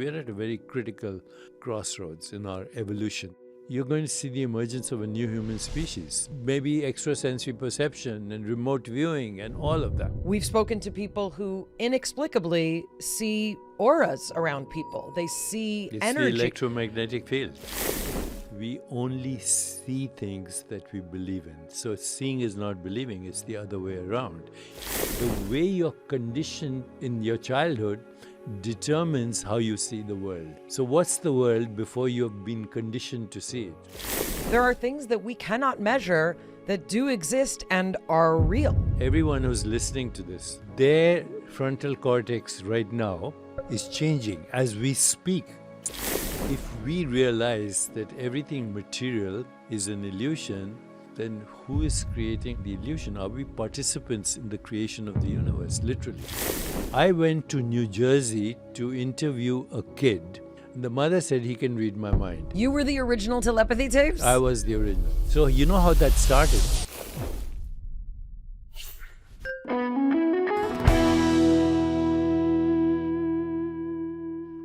We're at a very critical crossroads in our evolution. You're going to see the emergence of a new human species, maybe extrasensory perception and remote viewing and all of that. We've spoken to people who inexplicably see auras around people. They see energy. It's the electromagnetic field. We only see things that we believe in. So seeing is not believing, it's the other way around. The way you're conditioned in your childhood determines how you see the world. So what's the world before you've been conditioned to see it? There are things that we cannot measure that do exist and are real. Everyone who's listening to this, their frontal cortex right now is changing as we speak. If we realize that everything material is an illusion, then who is creating the illusion? Are we participants in the creation of the universe, literally? I went to New Jersey to interview a kid. The mother said he can read my mind. You were the original Telepathy Tapes? I was the original. So you know how that started?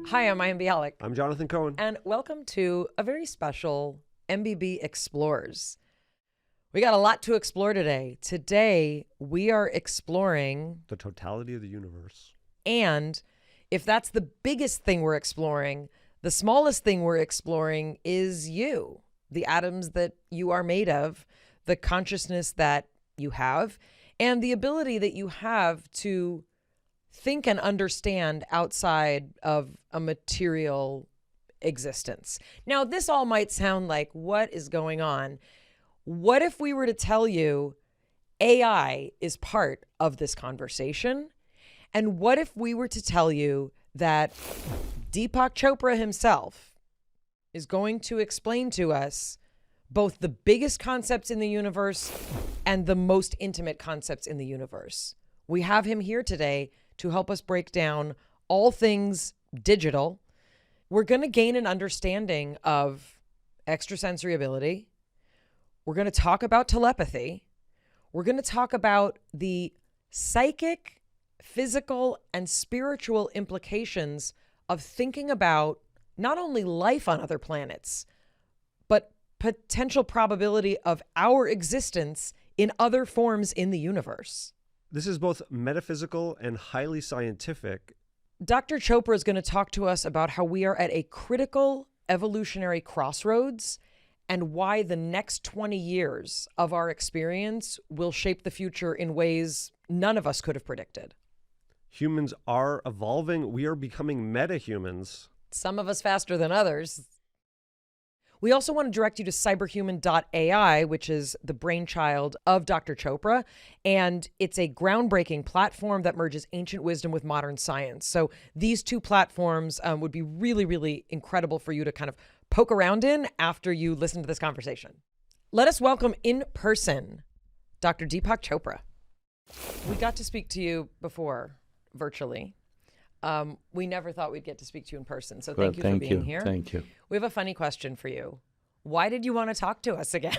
Hi, I'm Mayim Bialik. I'm Jonathan Cohen. And welcome to a very special MBB Explores. We got a lot to explore today. Today, we are exploring The totality of the universe. And if that's the biggest thing we're exploring, the smallest thing we're exploring is you, the atoms that you are made of, the consciousness that you have, and the ability that you have to think and understand outside of a material existence. Now, this all might sound like, what is going on? What if we were to tell you AI is part of this conversation? And what if we were to tell you that Deepak Chopra himself is going to explain to us both the biggest concepts in the universe and the most intimate concepts in the universe? We have him here today to help us break down all things digital. We're going to gain an understanding of extrasensory ability. We're going to talk about telepathy. We're going to talk about the psychic, physical, and spiritual implications of thinking about not only life on other planets, but potential probability of our existence in other forms in the universe. This is both metaphysical and highly scientific. Dr. Chopra is going to talk to us about how we are at a critical evolutionary crossroads and why the next 20 years of our experience will shape the future in ways none of us could have predicted. Humans are evolving. We are becoming meta-humans. Some of us faster than others. We also want to direct you to cyberhuman.ai, which is the brainchild of Dr. Chopra. And it's a groundbreaking platform that merges ancient wisdom with modern science. So these two platforms would be really, really incredible for you to kind of poke around in after you listen to this conversation. Let us welcome in person, Dr. Deepak Chopra. We got to speak to you before, virtually. We never thought we'd get to speak to you in person. So thank you for being here. Thank you. We have a funny question for you. Why did you want to talk to us again?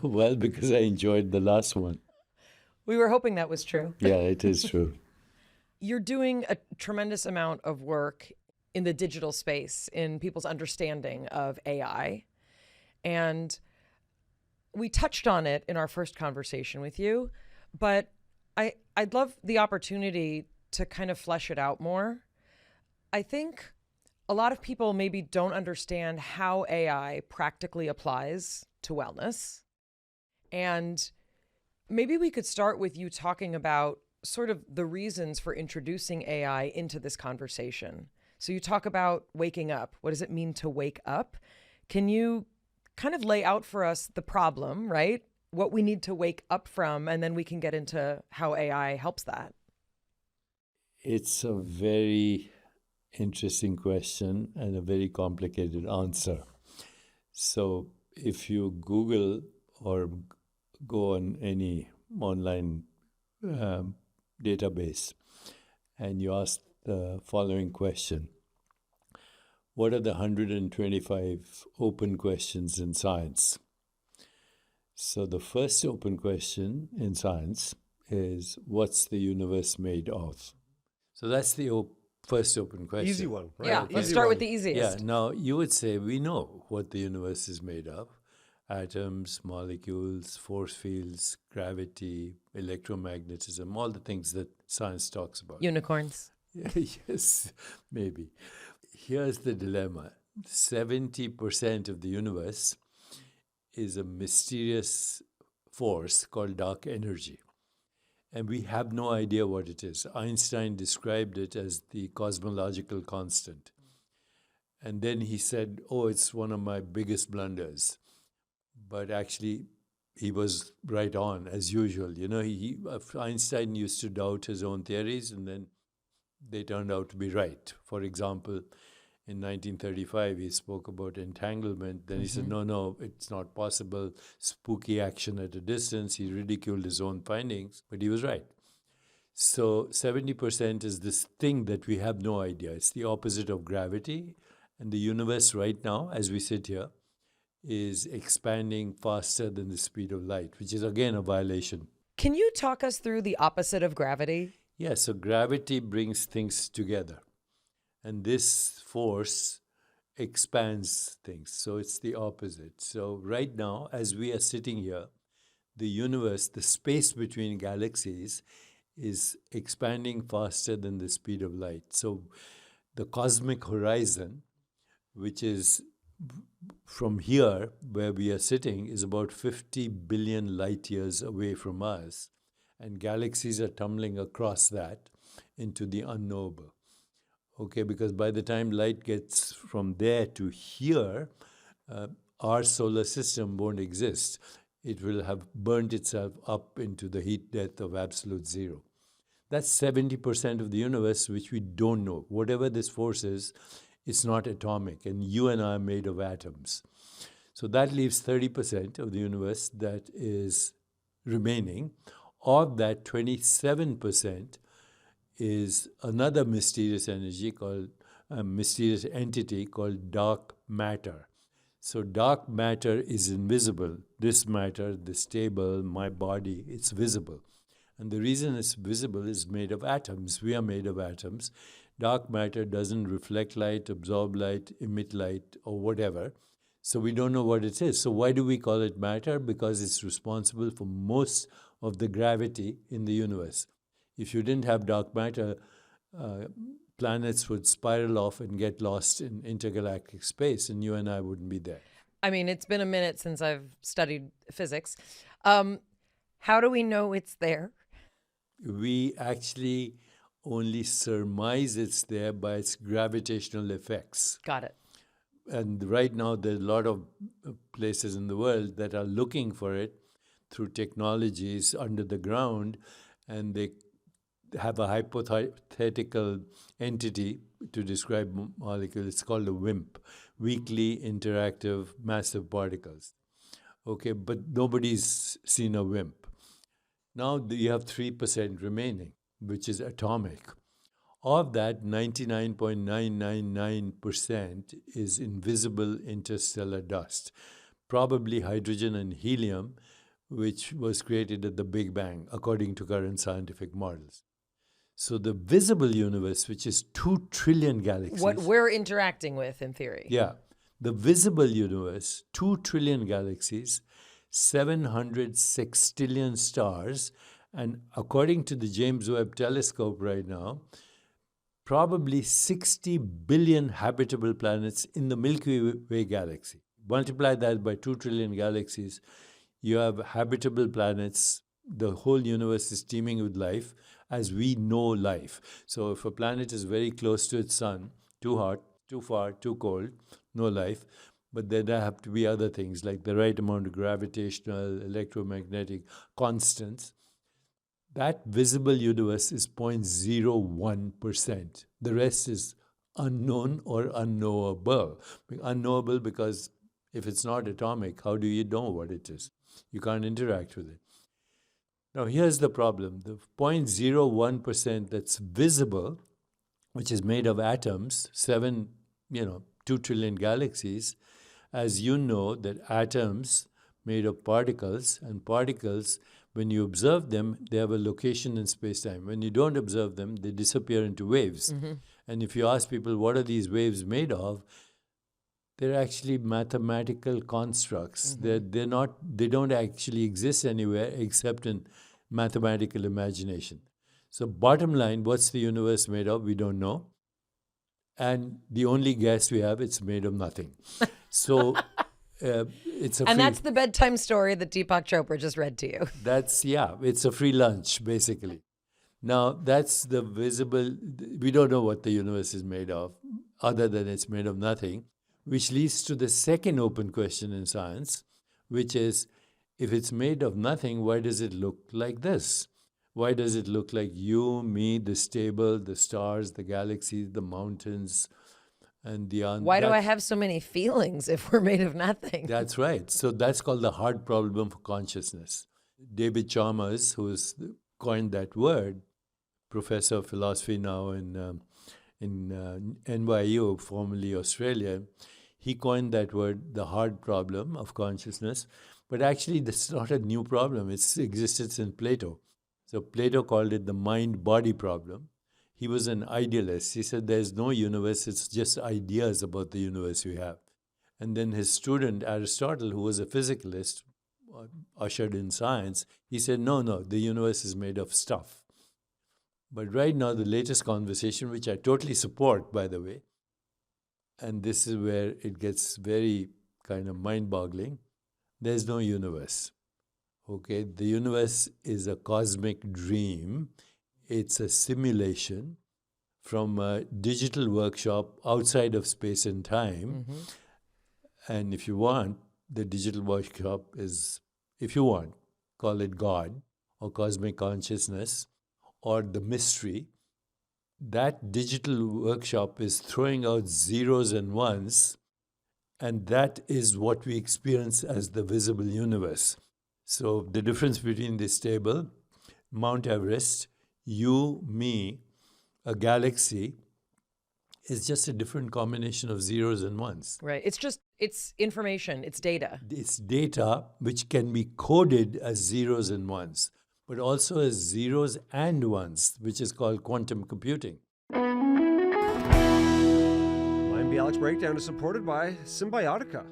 Well, because I enjoyed the last one. We were hoping that was true. Yeah, it is true. You're doing a tremendous amount of work in the digital space, in people's understanding of AI. And we touched on it in our first conversation with you, but I'd love the opportunity to kind of flesh it out more. I think a lot of people maybe don't understand how AI practically applies to wellness. And maybe we could start with you talking about sort of the reasons for introducing AI into this conversation. So you talk about waking up. What does it mean to wake up? Can you kind of lay out for us the problem, right? What we need to wake up from, and then we can get into how AI helps that. It's a very interesting question and a very complicated answer. So if you Google or go on any online database and you ask the following question: what are the 125 open questions in science? So the first open question in science is, what's the universe made of? So that's the first open question. Easy one, right? Yeah, let's start with the easiest. Yeah, now you would say we know what the universe is made of: atoms, molecules, force fields, gravity, electromagnetism, all the things that science talks about. Unicorns. Yes, maybe. Here's the dilemma: 70% of the universe is a mysterious force called dark energy. And we have no idea what it is. Einstein described it as the cosmological constant. And then he said, oh, it's one of my biggest blunders. But actually, he was right on, as usual. You know, Einstein used to doubt his own theories, and then they turned out to be right. For example, in 1935, he spoke about entanglement. Then he said, no, it's not possible. Spooky action at a distance. He ridiculed his own findings, but he was right. So 70% is this thing that we have no idea. It's the opposite of gravity. And the universe right now, as we sit here, is expanding faster than the speed of light, which is, again, a violation. Can you talk us through the opposite of gravity? Yeah, so gravity brings things together. And this force expands things. So it's the opposite. So right now, as we are sitting here, the universe, the space between galaxies, is expanding faster than the speed of light. So the cosmic horizon, which is from here, where we are sitting, is about 50 billion light years away from us. And galaxies are tumbling across that into the unknowable. Okay, because by the time light gets from there to here, our solar system won't exist. It will have burnt itself up into the heat death of absolute zero. That's 70% of the universe, which we don't know. Whatever this force is, it's not atomic, and you and I are made of atoms. So that leaves 30% of the universe that is remaining. Of that, 27% is another mysterious energy called mysterious entity called dark matter. So dark matter is invisible. This matter, this table, my body, it's visible. And the reason it's visible is made of atoms. We are made of atoms. Dark matter doesn't reflect light, absorb light, emit light, or whatever. So we don't know what it is. So why do we call it matter? Because it's responsible for most of the gravity in the universe. If you didn't have dark matter, planets would spiral off and get lost in intergalactic space, and you and I wouldn't be there. I mean, it's been a minute since I've studied physics. How do we know it's there? We actually only surmise it's there by its gravitational effects. Got it. And right now, there are a lot of places in the world that are looking for it through technologies under the ground, and they have a hypothetical entity to describe molecules. It's called a WIMP, weakly interactive massive particles. Okay, but nobody's seen a WIMP. Now you have 3% remaining, which is atomic. Of that, 99.999% is invisible interstellar dust, probably hydrogen and helium, which was created at the Big Bang, according to current scientific models. So the visible universe, which is 2 trillion galaxies. What we're interacting with, in theory. Yeah. The visible universe, 2 trillion galaxies, 700 sextillion stars, and according to the James Webb Telescope right now, probably 60 billion habitable planets in the Milky Way galaxy. Multiply that by 2 trillion galaxies, you have habitable planets. The whole universe is teeming with life as we know life. So if a planet is very close to its sun, too hot, too far, too cold, no life. But then there have to be other things like the right amount of gravitational, electromagnetic constants. That visible universe is 0.01%. The rest is unknown or unknowable. Unknowable because if it's not atomic, how do you know what it is? You can't interact with it. Now, here's the problem. The 0.01% that's visible, which is made of atoms, 2 trillion galaxies, as you know, that atoms made of particles, and particles, when you observe them, they have a location in space-time. When you don't observe them, they disappear into waves. Mm-hmm. And if you ask people, what are these waves made of? They're actually mathematical constructs. They don't actually exist anywhere except in mathematical imagination. So bottom line, what's the universe made of? We don't know. And the only guess we have, it's made of nothing. So it's a And free, that's the bedtime story that Deepak Chopra just read to you. it's a free lunch, basically. Now, that's the visible, we don't know what the universe is made of, other than it's made of nothing, which leads to the second open question in science, which is, if it's made of nothing, why does it look like this? Why does it look like you, me, this table, the stars, the galaxies, the mountains, and the... Why do I have so many feelings if we're made of nothing? That's right. So that's called the hard problem for consciousness. David Chalmers, who's coined that word, professor of philosophy now in NYU, formerly Australia, he coined that word, the hard problem of consciousness. But actually, that's not a new problem. It's existed since Plato. So Plato called it the mind-body problem. He was an idealist. He said there's no universe, it's just ideas about the universe we have. And then his student, Aristotle, who was a physicalist, ushered in science, he said, no, the universe is made of stuff. But right now, the latest conversation, which I totally support, by the way, and this is where it gets very kind of mind-boggling, there's no universe. Okay, the universe is a cosmic dream. It's a simulation from a digital workshop outside of space and time. And if you want, the digital workshop is, if you want, call it God or cosmic consciousness or the mystery. That digital workshop is throwing out zeros and ones, and that is what we experience as the visible universe. So the difference between this table, Mount Everest, you, me, a galaxy, is just a different combination of zeros and ones. Right. It's information, it's data. It's data which can be coded as zeros and ones, but also as zeros and ones, which is called quantum computing. Mayim Bialik's breakdown is supported by Symbiotica.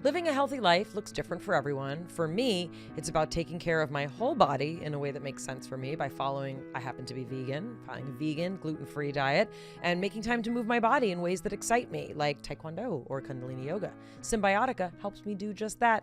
Living a healthy life looks different for everyone. For me, it's about taking care of my whole body in a way that makes sense for me by following, I happen to be vegan, following a vegan, gluten-free diet, and making time to move my body in ways that excite me, like Taekwondo or Kundalini Yoga. Symbiotica helps me do just that.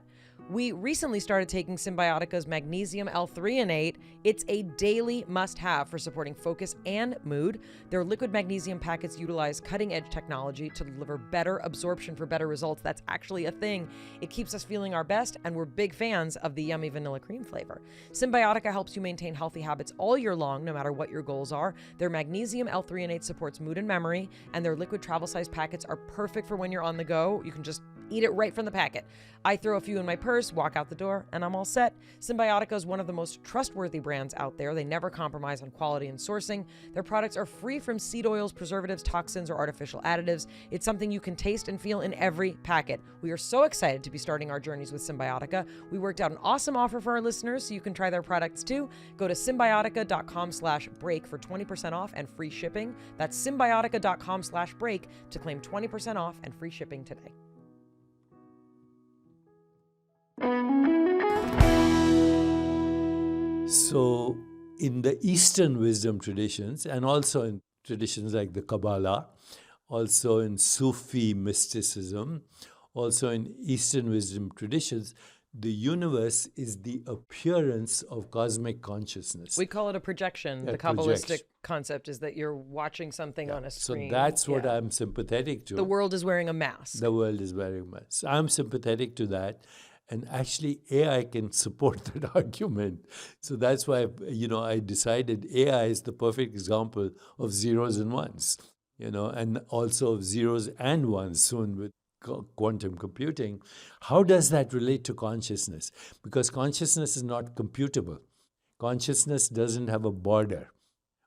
We recently started taking Symbiotica's magnesium L-threonate. It's a daily must-have for supporting focus and mood. Their liquid magnesium packets utilize cutting-edge technology to deliver better absorption for better results. That's actually a thing. It keeps us feeling our best, and we're big fans of the yummy vanilla cream flavor. Symbiotica helps you maintain healthy habits all year long, no matter what your goals are. Their magnesium L-threonate supports mood and memory, and their liquid travel-size packets are perfect for when you're on the go. You can just eat it right from the packet. I throw a few in my purse, walk out the door, and I'm all set. Symbiotica is one of the most trustworthy brands out there. They never compromise on quality and sourcing. Their products are free from seed oils, preservatives, toxins, or artificial additives. It's something you can taste and feel in every packet. We are so excited to be starting our journeys with Symbiotica. We worked out an awesome offer for our listeners so you can try their products too. Go to symbiotica.com/break for 20% off and free shipping. That's symbiotica.com/break to claim 20% off and free shipping today. So in the Eastern wisdom traditions, and also in traditions like the Kabbalah, also in Sufi mysticism, also in Eastern wisdom traditions, the universe is the appearance of cosmic consciousness. We call it a projection. The Kabbalistic concept is that you're watching something on a screen. So that's what I'm sympathetic to. The world is wearing a mask. The world is wearing a mask. I'm sympathetic to that. And actually, AI can support that argument. So that's why, I decided AI is the perfect example of zeros and ones, and also of zeros and ones soon with quantum computing. How does that relate to consciousness? Because consciousness is not computable. Consciousness doesn't have a border,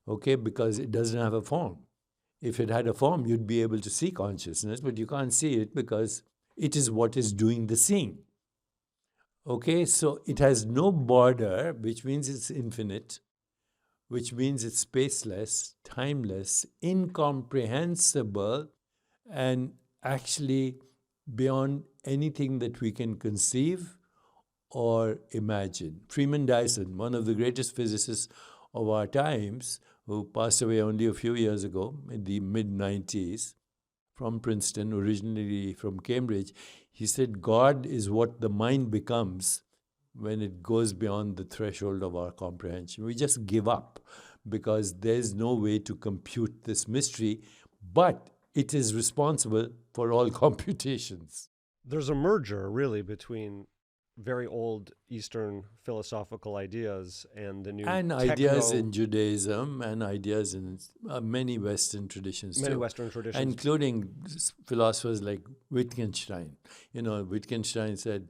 okay, because it doesn't have a form. If it had a form, you'd be able to see consciousness, but you can't see it because it is what is doing the seeing. Okay, so it has no border, which means it's infinite, which means it's spaceless, timeless, incomprehensible, and actually beyond anything that we can conceive or imagine. Freeman Dyson, one of the greatest physicists of our times, who passed away only a few years ago in the mid-90s, from Princeton, originally from Cambridge, he said, God is what the mind becomes when it goes beyond the threshold of our comprehension. We just give up because there's no way to compute this mystery, but it is responsible for all computations. There's a merger, really, between very old Eastern philosophical ideas and the new And ideas in Judaism and ideas in many Western traditions many too. Western traditions. Including philosophers like Wittgenstein. Wittgenstein said,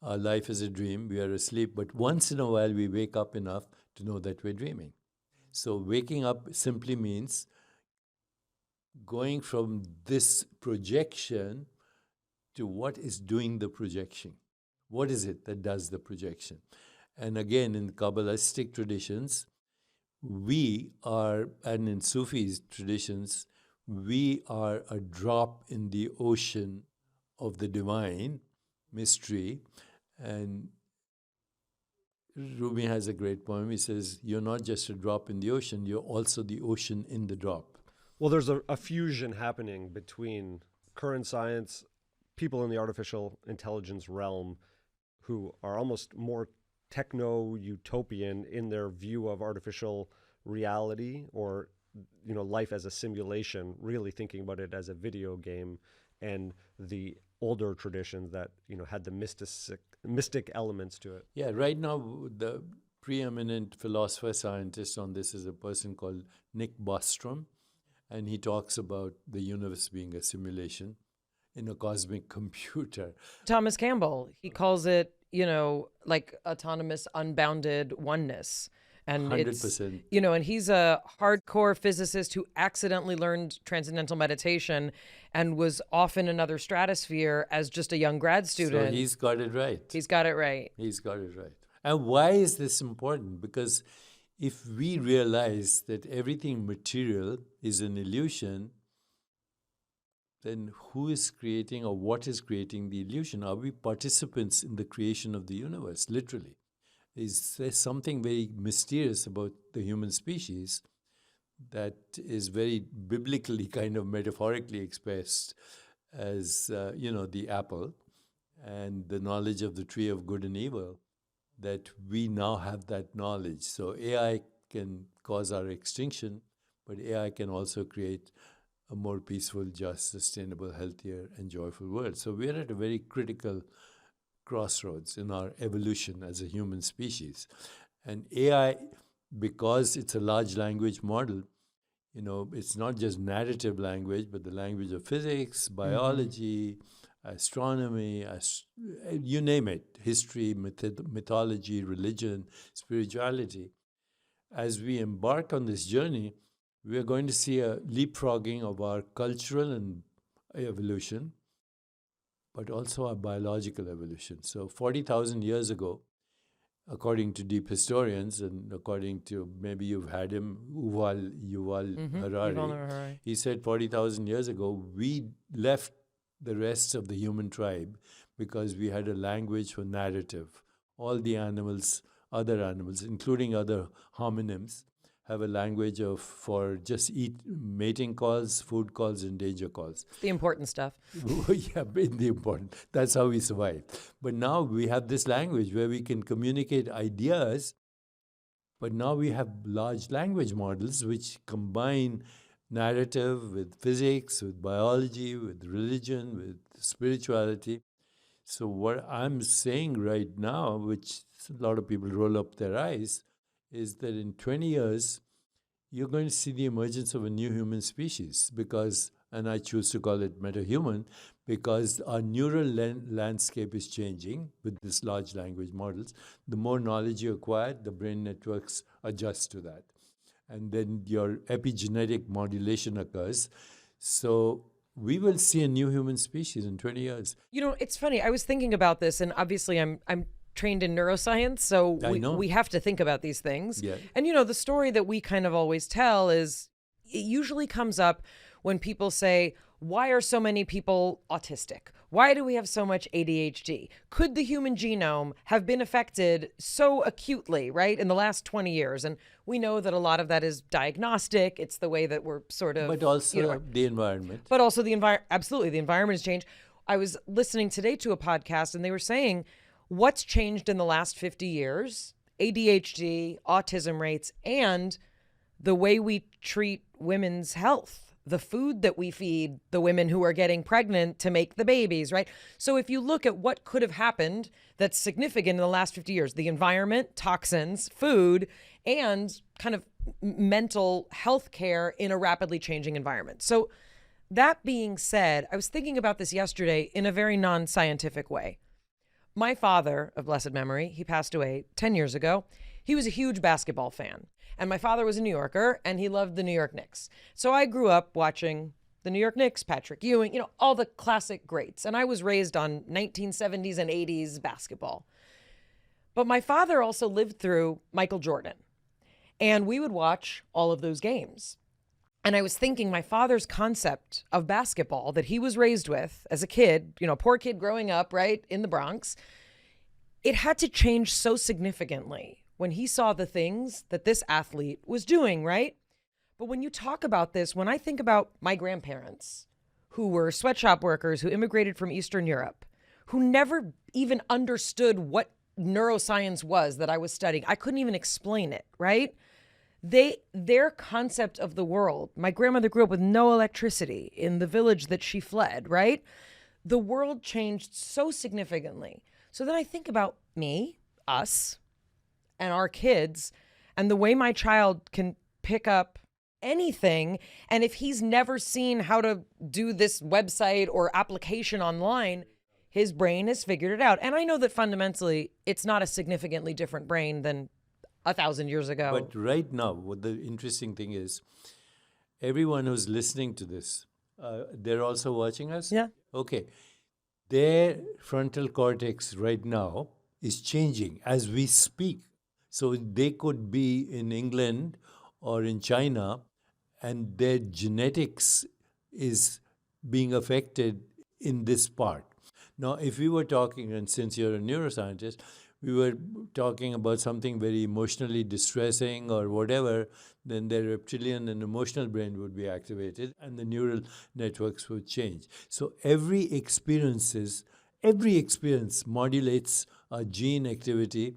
our life is a dream, we are asleep, but once in a while we wake up enough to know that we're dreaming. So waking up simply means going from this projection to what is doing the projection. What is it that does the projection? And again, in Kabbalistic traditions, and in Sufi traditions, we are a drop in the ocean of the divine mystery. And Rumi has a great poem. He says, you're not just a drop in the ocean, you're also the ocean in the drop. Well, there's a fusion happening between current science, people in the artificial intelligence realm who are almost more techno-utopian in their view of artificial reality or life as a simulation, really thinking about it as a video game, and the older traditions that had the mystic elements to it. Yeah, right now the preeminent philosopher scientist on this is a person called Nick Bostrom, and he talks about the universe being a simulation in a cosmic computer. Thomas Campbell, he calls it, like autonomous, unbounded oneness. And 100%. And he's a hardcore physicist who accidentally learned transcendental meditation and was off in another stratosphere as just a young grad student. So he's got it right. He's got it right. He's got it right. And why is this important? Because if we realize that everything material is an illusion, then who is creating or what is creating the illusion? Are we participants in the creation of the universe, literally? Is there something very mysterious about the human species that is very biblically kind of metaphorically expressed as, the apple and the knowledge of the tree of good and evil, that we now have that knowledge. So AI can cause our extinction, but AI can also create a more peaceful, just, sustainable, healthier, and joyful world. So we're at a very critical crossroads in our evolution as a human species. And AI, because it's a large language model, it's not just narrative language, but the language of physics, biology, astronomy, you name it, history, mythology, religion, spirituality. As we embark on this journey, we are going to see a leapfrogging of our cultural and evolution, but also our biological evolution. So 40,000 years ago, according to deep historians, and according to, maybe you've had him, Yuval Harari, he said 40,000 years ago, we left the rest of the human tribe because we had a language for narrative. All the animals, other animals, including other hominins, have a language for just mating calls, food calls, and danger calls. The important stuff. Yeah, the important. That's how we survive. But now we have this language where we can communicate ideas, but now we have large language models which combine narrative with physics, with biology, with religion, with spirituality. So what I'm saying right now, which a lot of people roll up their eyes, is that in 20 years, you're going to see the emergence of a new human species because, and I choose to call it metahuman, because our neural landscape is changing with these large language models. The more knowledge you acquire, the brain networks adjust to that. And then your epigenetic modulation occurs. So we will see a new human species in 20 years. It's funny. I was thinking about this, and obviously I'm trained in neuroscience, so I know. we have to think about these things. Yeah. And, the story that we kind of always tell is it usually comes up when people say, why are so many people autistic? Why do we have so much ADHD? Could the human genome have been affected so acutely, right, in the last 20 years? And we know that a lot of that is diagnostic. It's the way that we're sort of... But also the environment. But also the environment. Absolutely, the environment has changed. I was listening today to a podcast, and they were saying what's changed in the last 50 years, ADHD, autism rates, and the way we treat women's health. The food that we feed the women who are getting pregnant to make the babies, right? So if you look at what could have happened that's significant in the last 50 years, the environment, toxins, food, and kind of mental health care in a rapidly changing environment. So that being said, I was thinking about this yesterday in a very non-scientific way. My father, of blessed memory, he passed away 10 years ago. He was a huge basketball fan. And my father was a New Yorker, and he loved the New York Knicks. So I grew up watching the New York Knicks, Patrick Ewing, all the classic greats. And I was raised on 1970s and 80s basketball. But my father also lived through Michael Jordan. And we would watch all of those games. And I was thinking my father's concept of basketball that he was raised with as a kid, poor kid growing up, right, in the Bronx, it had to change so significantly when he saw the things that this athlete was doing, right? But when you talk about this, when I think about my grandparents who were sweatshop workers who immigrated from Eastern Europe, who never even understood what neuroscience was that I was studying, I couldn't even explain it, right? Their concept of the world, my grandmother grew up with no electricity in the village that she fled, right? The world changed so significantly. So then I think about me, us, and our kids, and the way my child can pick up anything. And if he's never seen how to do this website or application online, his brain has figured it out. And I know that fundamentally, it's not a significantly different brain than 1,000 years ago. But right now, what the interesting thing is, everyone who's listening to this, they're also watching us? Yeah. Okay. Their frontal cortex right now is changing as we speak. So they could be in England or in China, and their genetics is being affected in this part. Now, if we were talking, and since you're a neuroscientist, we were talking about something very emotionally distressing or whatever, then their reptilian and emotional brain would be activated and the neural networks would change. So every experience modulates our gene activity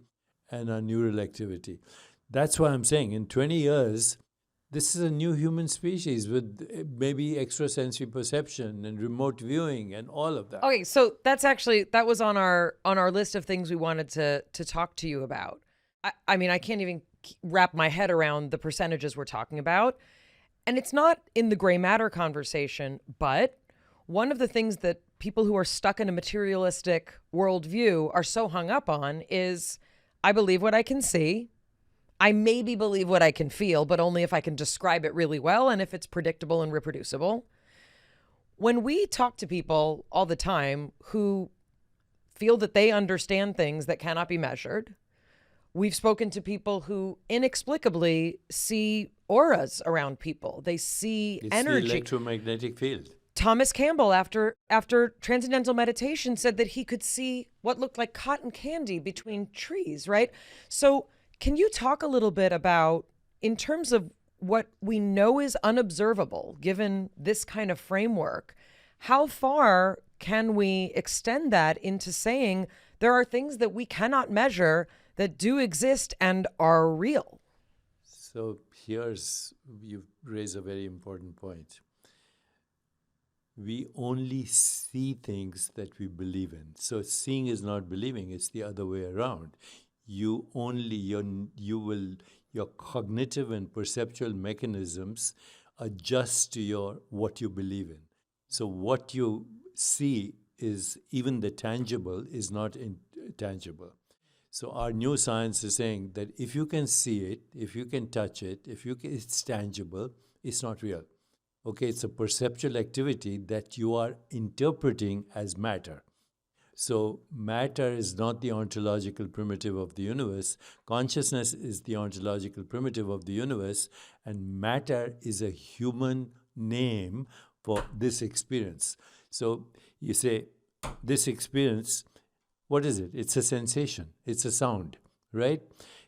and our neural activity. That's why I'm saying in 20 years, this is a new human species with maybe extrasensory perception and remote viewing and all of that. Okay, so that was on our list of things we wanted to talk to you about. I mean, I can't even wrap my head around the percentages we're talking about. And it's not in the gray matter conversation, but one of the things that people who are stuck in a materialistic worldview are so hung up on is, I believe what I can see. I maybe believe what I can feel, but only if I can describe it really well and if it's predictable and reproducible. When we talk to people all the time who feel that they understand things that cannot be measured, we've spoken to people who inexplicably see auras around people. They see energy. The electromagnetic field. Thomas Campbell, after transcendental meditation, said that he could see what looked like cotton candy between trees, right? So can you talk a little bit about, in terms of what we know is unobservable, given this kind of framework, how far can we extend that into saying there are things that we cannot measure that do exist and are real? So you raise a very important point. We only see things that we believe in. So seeing is not believing, it's the other way around. Your cognitive and perceptual mechanisms adjust to what you believe in. So what you see is, even the tangible is not intangible. So our new science is saying that if you can see it, if you can touch it, it's tangible, it's not real. Okay, it's a perceptual activity that you are interpreting as matter. So matter is not the ontological primitive of the universe. Consciousness is the ontological primitive of the universe, and matter is a human name for this experience. So you say, this experience, what is it? It's a sensation. It's a sound, right?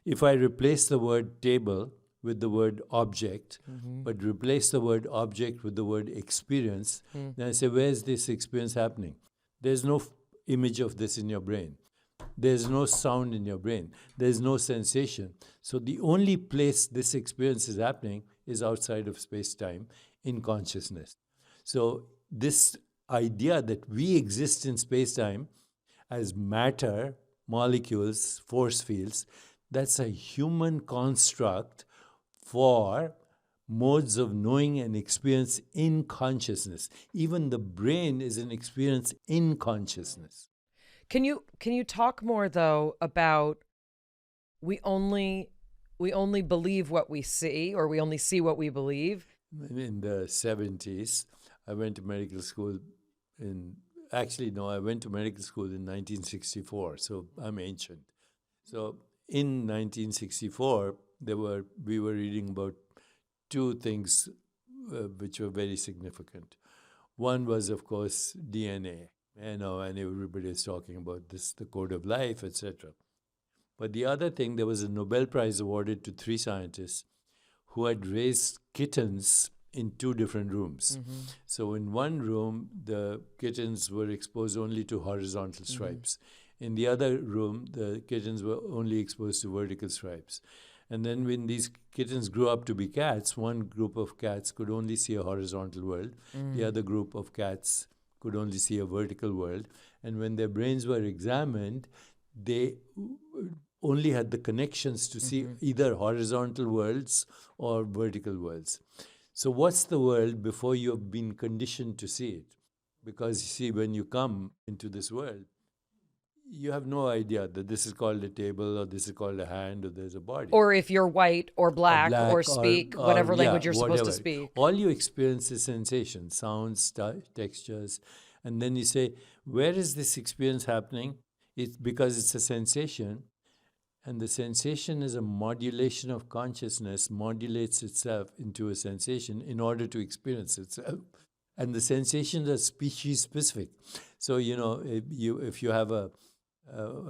If I replace the word table with the word object, but replace the word object with the word experience, then I say, where's this experience happening? There's no image of this in your brain. There's no sound in your brain. There's no sensation. So the only place this experience is happening is outside of space-time in consciousness. So this idea that we exist in space-time as matter, molecules, force fields, that's a human construct for modes of knowing and experience in consciousness. Even the brain is an experience in consciousness. Can you talk more though about we only believe what we see, or we only see what we believe? In the 70s, I went to medical school I went to medical school in 1964, so I'm ancient. So in 1964, we were reading about two things which were very significant. One was, of course, DNA, and everybody is talking about this, the code of life, etc. But the other thing, there was a Nobel Prize awarded to 3 scientists who had raised kittens in 2 different rooms. So in one room, the kittens were exposed only to horizontal stripes. In the other room, the kittens were only exposed to vertical stripes. And then when these kittens grew up to be cats, one group of cats could only see a horizontal world. The other group of cats could only see a vertical world. And when their brains were examined, they only had the connections to see either horizontal worlds or vertical worlds. So what's the world before you have been conditioned to see it? Because you see, when you come into this world, you have no idea that this is called a table, or this is called a hand, or there's a body. Or if you're white or black or speak whatever language you're supposed to speak. All you experience is sensation, sounds, textures. And then you say, where is this experience happening? It's because it's a sensation. And the sensation is a modulation of consciousness, modulates itself into a sensation in order to experience itself. And the sensations are species specific. So, if you have a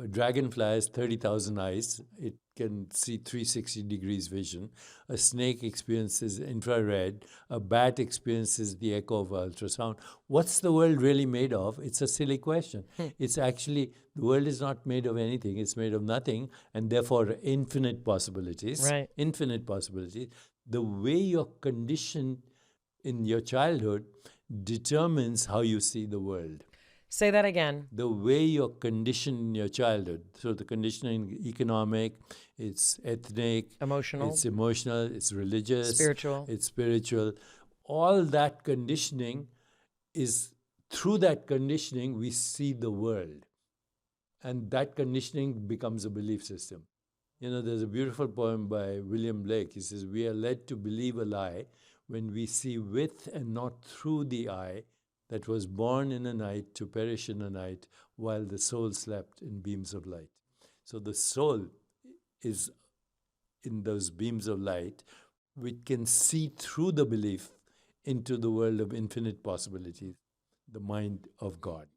dragonfly has 30,000 eyes, it can see 360 degrees vision. A snake experiences infrared. A bat experiences the echo of ultrasound. What's the world really made of? It's a silly question. It's actually, the world is not made of anything. It's made of nothing, and therefore infinite possibilities. Right. Infinite possibilities. The way you're conditioned in your childhood determines how you see the world. Say that again. The way you're conditioned in your childhood. So the conditioning, economic, it's ethnic, Emotional. it's emotional, it's religious, Spiritual. it's spiritual. All that conditioning is, through that conditioning, we see the world. And that conditioning becomes a belief system. There's a beautiful poem by William Blake. He says, we are led to believe a lie when we see with and not through the eye that was born in a night to perish in a night while the soul slept in beams of light. So the soul is in those beams of light, which can see through the belief into the world of infinite possibilities, the mind of God.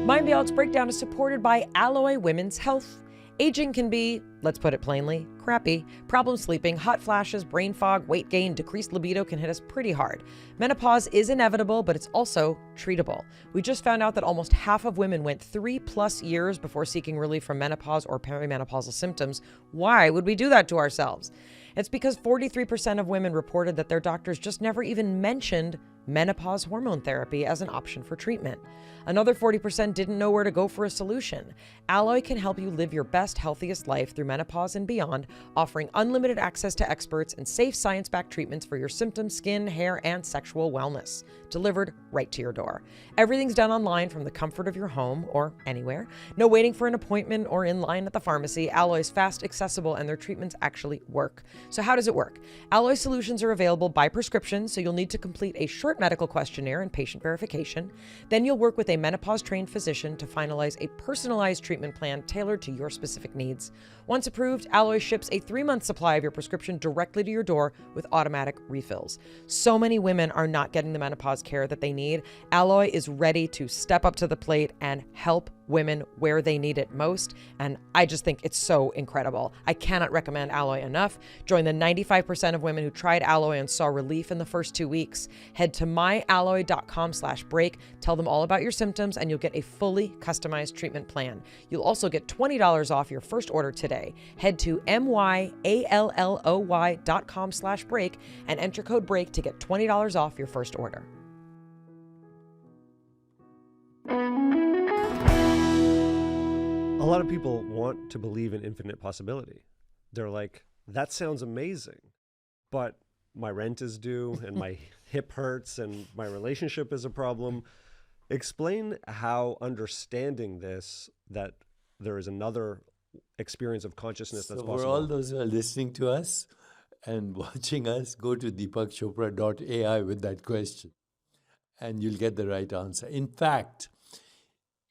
Mind Bialik's breakdown is supported by Alloy Women's Health. Aging can be, let's put it plainly, crappy. Problem sleeping, hot flashes, brain fog, weight gain, decreased libido can hit us pretty hard. Menopause is inevitable, but it's also treatable. We just found out that almost half of women went 3+ years before seeking relief from menopause or perimenopausal symptoms. Why would we do that to ourselves? It's because 43% of women reported that their doctors just never even mentioned menopause hormone therapy as an option for treatment. Another 40% didn't know where to go for a solution. Alloy can help you live your best, healthiest life through menopause and beyond, offering unlimited access to experts and safe science-backed treatments for your symptoms, skin, hair, and sexual wellness, delivered right to your door. Everything's done online from the comfort of your home or anywhere. No waiting for an appointment or in line at the pharmacy. Alloy's fast, accessible, and their treatments actually work. So how does it work? Alloy solutions are available by prescription, so you'll need to complete a short short medical questionnaire and patient verification. Then you'll work with a menopause-trained physician to finalize a personalized treatment plan tailored to your specific needs. Once approved, Alloy ships a 3-month supply of your prescription directly to your door with automatic refills. So many women are not getting the menopause care that they need. Alloy is ready to step up to the plate and help women where they need it most. And I just think it's so incredible. I cannot recommend Alloy enough. Join the 95% of women who tried Alloy and saw relief in the first 2 weeks. Head to myalloy.com/break. Tell them all about your symptoms and you'll get a fully customized treatment plan. You'll also get $20 off your first order today. Head to myalloy.com/break and enter code BREAK to get $20 off your first order. A lot of people want to believe in infinite possibility. They're like, that sounds amazing, but my rent is due and my hip hurts and my relationship is a problem. Explain how understanding this, that there is another experience of consciousness that's possible. For all those who are listening to us and watching us, go to deepakchopra.ai with that question and you'll get the right answer. In fact,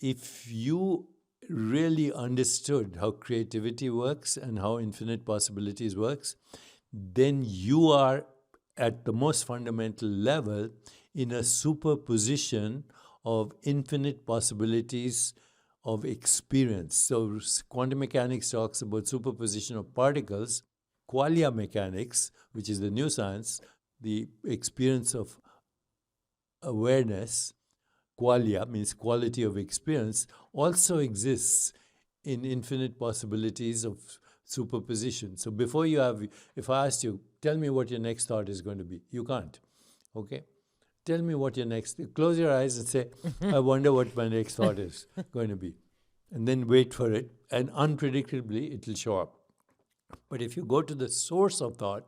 if you really understood how creativity works and how infinite possibilities works, then you are at the most fundamental level in a superposition of infinite possibilities of experience. So quantum mechanics talks about superposition of particles. Qualia mechanics, which is the new science, the experience of awareness, qualia means quality of experience, also exists in infinite possibilities of superposition. So before you have, if I asked you, tell me what your next thought is going to be, you can't. Okay? Tell me what your next, close your eyes and say, I wonder what my next thought is going to be. And then wait for it, and unpredictably it will show up. But if you go to the source of thought,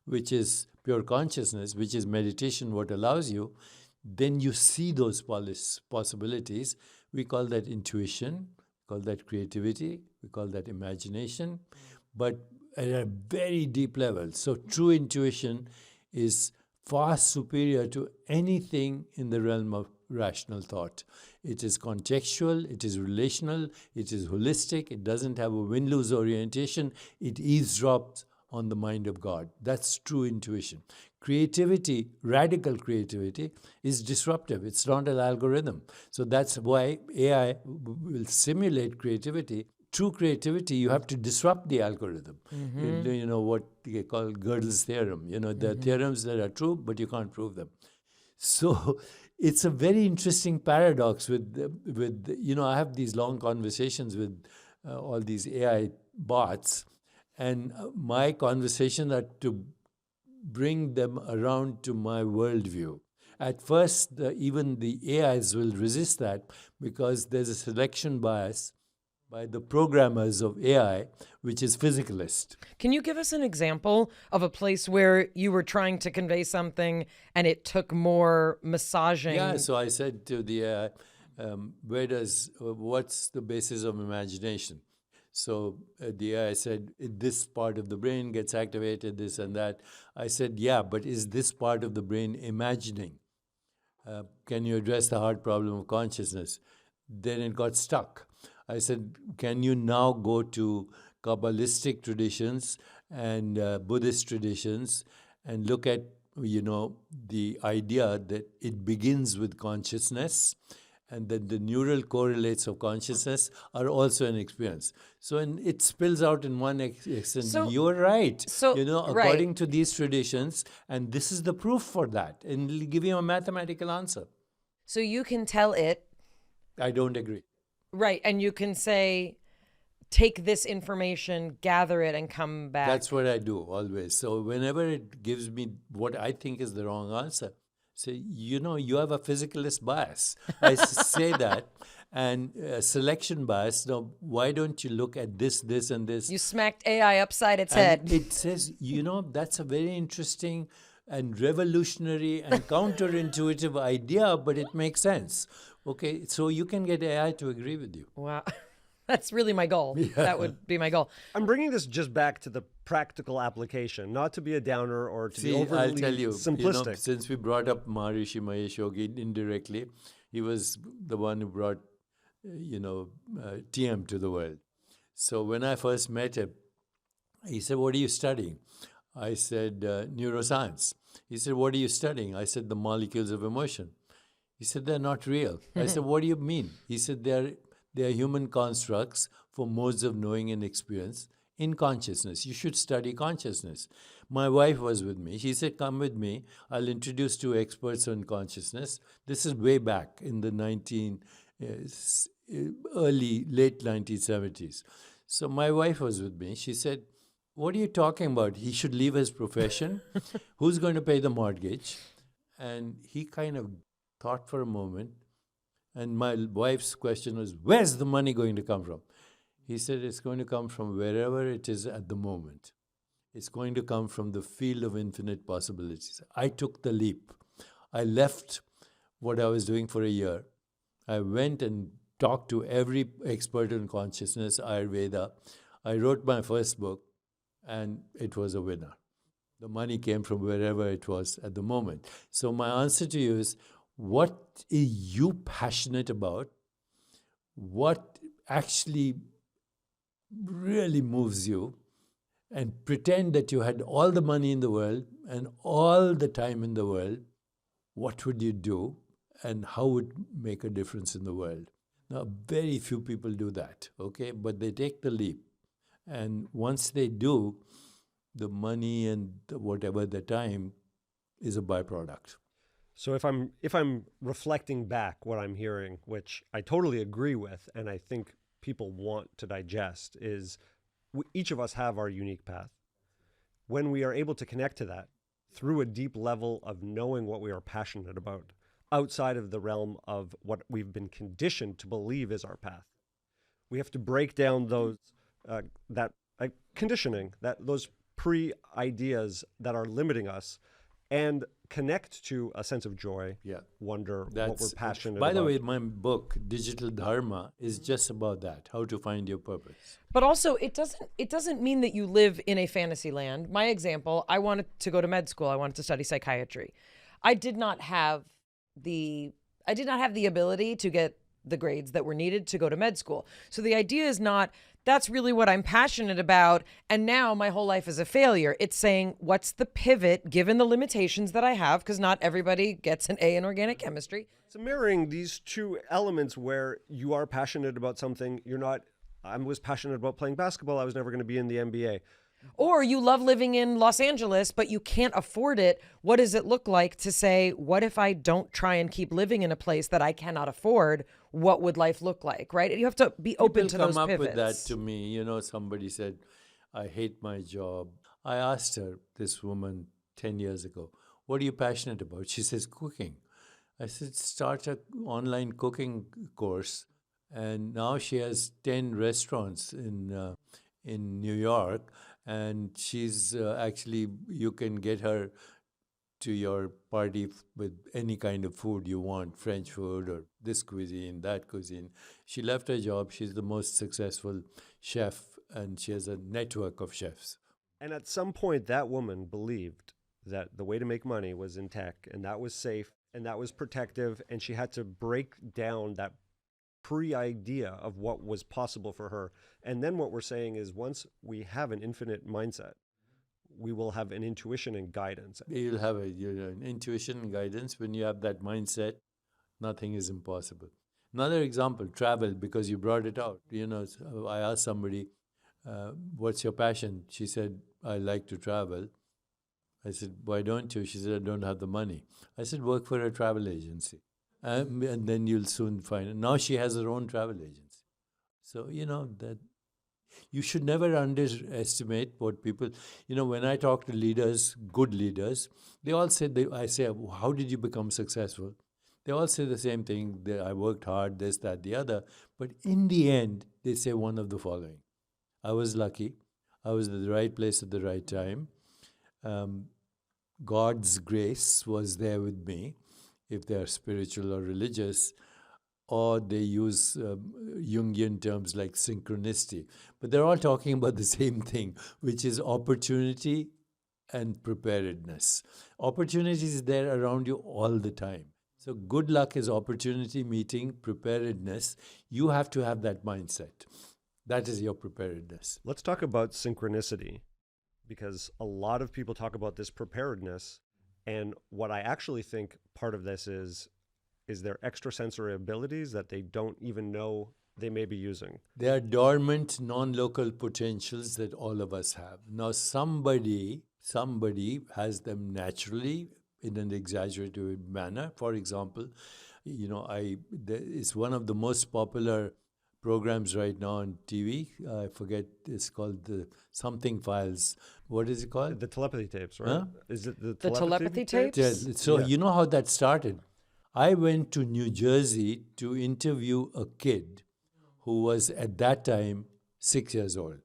which is pure consciousness, which is meditation, what allows you, then you see those possibilities. We call that intuition, we call that creativity, we call that imagination, but at a very deep level. So true intuition is far superior to anything in the realm of rational thought. It is contextual, it is relational, it is holistic, it doesn't have a win-lose orientation, it eavesdrops on the mind of God. That's true intuition. Creativity, radical creativity, is disruptive. It's not an algorithm. So that's why AI will simulate creativity. True creativity, you have to disrupt the algorithm. You know what they call Gödel's theorem. You know, there are theorems that are true, but you can't prove them. So it's a very interesting paradox with you know, I have these long conversations with all these AI bots, and my conversations are to bring them around to my worldview. At first, even the AIs will resist that because there's a selection bias by the programmers of AI, which is physicalist. Can you give us an example of a place where you were trying to convey something and it took more massaging? Yeah, so I said to the AI, what's the basis of imagination? So the AI said, this part of the brain gets activated, this and that. I said, yeah, but is this part of the brain imagining? Can you address the hard problem of consciousness? Then it got stuck. I said, can you now go to Kabbalistic traditions and Buddhist traditions and look at, you know, the idea that it begins with consciousness and that the neural correlates of consciousness are also an experience. So and it spills out in one extent. So, you're right. So, you know, according to these traditions, and this is the proof for that. And it'll give you a mathematical answer. So you can tell it. I don't agree. Right. And you can say, take this information, gather it, and come back. That's what I do always. So whenever it gives me what I think is the wrong answer, say, you know, you have a physicalist bias. I say that. And selection bias. Now, why don't you look at this, this, and this? You smacked AI upside its and head. It says, you know, that's a very interesting and revolutionary and counterintuitive idea, but it makes sense. Okay, so you can get AI to agree with you. Wow. That's really my goal. Yeah. That would be my goal. I'm bringing this just back to the practical application, not to be a downer or to be See, overly I'll tell you, simplistic. since we brought up Maharishi Mahesh Yogi indirectly, he was the one who brought, TM to the world. So when I first met him, he said, "What are you studying?" I said, "Neuroscience." He said, "What are you studying?" I said, "The molecules of emotion." He said, "They're not real." I said, "What do you mean?" He said, They're human constructs for modes of knowing and experience in consciousness. You should study consciousness." My wife was with me. She said, "Come with me. I'll introduce two experts on consciousness." This is way back in the late 1970s. So my wife was with me. She said, "What are you talking about? He should leave his profession. Who's going to pay the mortgage?" And he kind of thought for a moment. And my wife's question was, "Where's the money going to come from?" He said, "It's going to come from wherever it is at the moment. It's going to come from the field of infinite possibilities." I took the leap. I left what I was doing for a year. I went and talked to every expert in consciousness, Ayurveda. I wrote my first book, and it was a winner. The money came from wherever it was at the moment. So my answer to you is, what are you passionate about? What actually really moves you? And pretend that you had all the money in the world and all the time in the world. What would you do? And how would make a difference in the world? Now, very few people do that, okay? But they take the leap. And once they do, the money and whatever the time is a byproduct. So if I'm reflecting back what I'm hearing, which I totally agree with, and I think people want to digest, is each of us have our unique path. When we are able to connect to that through a deep level of knowing what we are passionate about, outside of the realm of what we've been conditioned to believe is our path, we have to break down those conditioning, those pre-ideas that are limiting us, and connect to a sense of joy, wonder, what we're passionate about. By the way, my book, Digital Dharma, is just about that, how to find your purpose. But also, it doesn't mean that you live in a fantasy land. My example, I wanted to go to med school. I wanted to study psychiatry. I did not have the ability to get the grades that were needed to go to med school. So the idea is not, that's really what I'm passionate about, and now my whole life is a failure. It's saying, what's the pivot given the limitations that I have? Because not everybody gets an A in organic chemistry. So mirroring these two elements where you are passionate about something, you're not, I was passionate about playing basketball, I was never going to be in the NBA. Or you love living in Los Angeles, but you can't afford it. What does it look like to say, what if I don't try and keep living in a place that I cannot afford? What would life look like, right? You have to be open to those pivots. People come up with that to me. Somebody said, "I hate my job." I asked her, this woman 10 years ago, "What are you passionate about?" She says, "Cooking." I said, "Start an online cooking course." And now she has 10 restaurants in New York. And she's actually, you can get her to your party with any kind of food you want, French food or this cuisine, that cuisine. She left her job. She's the most successful chef, and she has a network of chefs. And at some point, that woman believed that the way to make money was in tech, and that was safe, and that was protective, and she had to break down that pre-idea of what was possible for her. And then what we're saying is, once we have an infinite mindset, we will have an intuition and guidance. You'll have an intuition and guidance. When you have that mindset, nothing is impossible. Another example, travel, because you brought it out. I asked somebody, "What's your passion?" She said, "I like to travel." I said, "Why don't you?" She said, "I don't have the money." I said, "Work for a travel agency. And then you'll soon find it." Now she has her own travel agency. So, that you should never underestimate what people, when I talk to leaders, good leaders, they all say, I say, "How did you become successful?" They all say the same thing. I worked hard, this, that, the other. But in the end, they say one of the following: I was lucky. I was at the right place at the right time. God's grace was there with me, if they are spiritual or religious, or they use Jungian terms like synchronicity. But they're all talking about the same thing, which is opportunity and preparedness. Opportunity is there around you all the time. So good luck is opportunity meeting preparedness. You have to have that mindset. That is your preparedness. Let's talk about synchronicity, because a lot of people talk about this preparedness. And what I actually think part of this is their extrasensory abilities that they don't even know they may be using. They are dormant, non-local potentials that all of us have. Now, somebody has them naturally in an exaggerated manner. For example, it's one of the most popular programs right now on TV. I forget, it's called the something files. What is it called? The telepathy tapes, right? Huh? Is it the telepathy tapes? Yeah, so you know how that started? I went to New Jersey to interview a kid who was at that time 6 years old.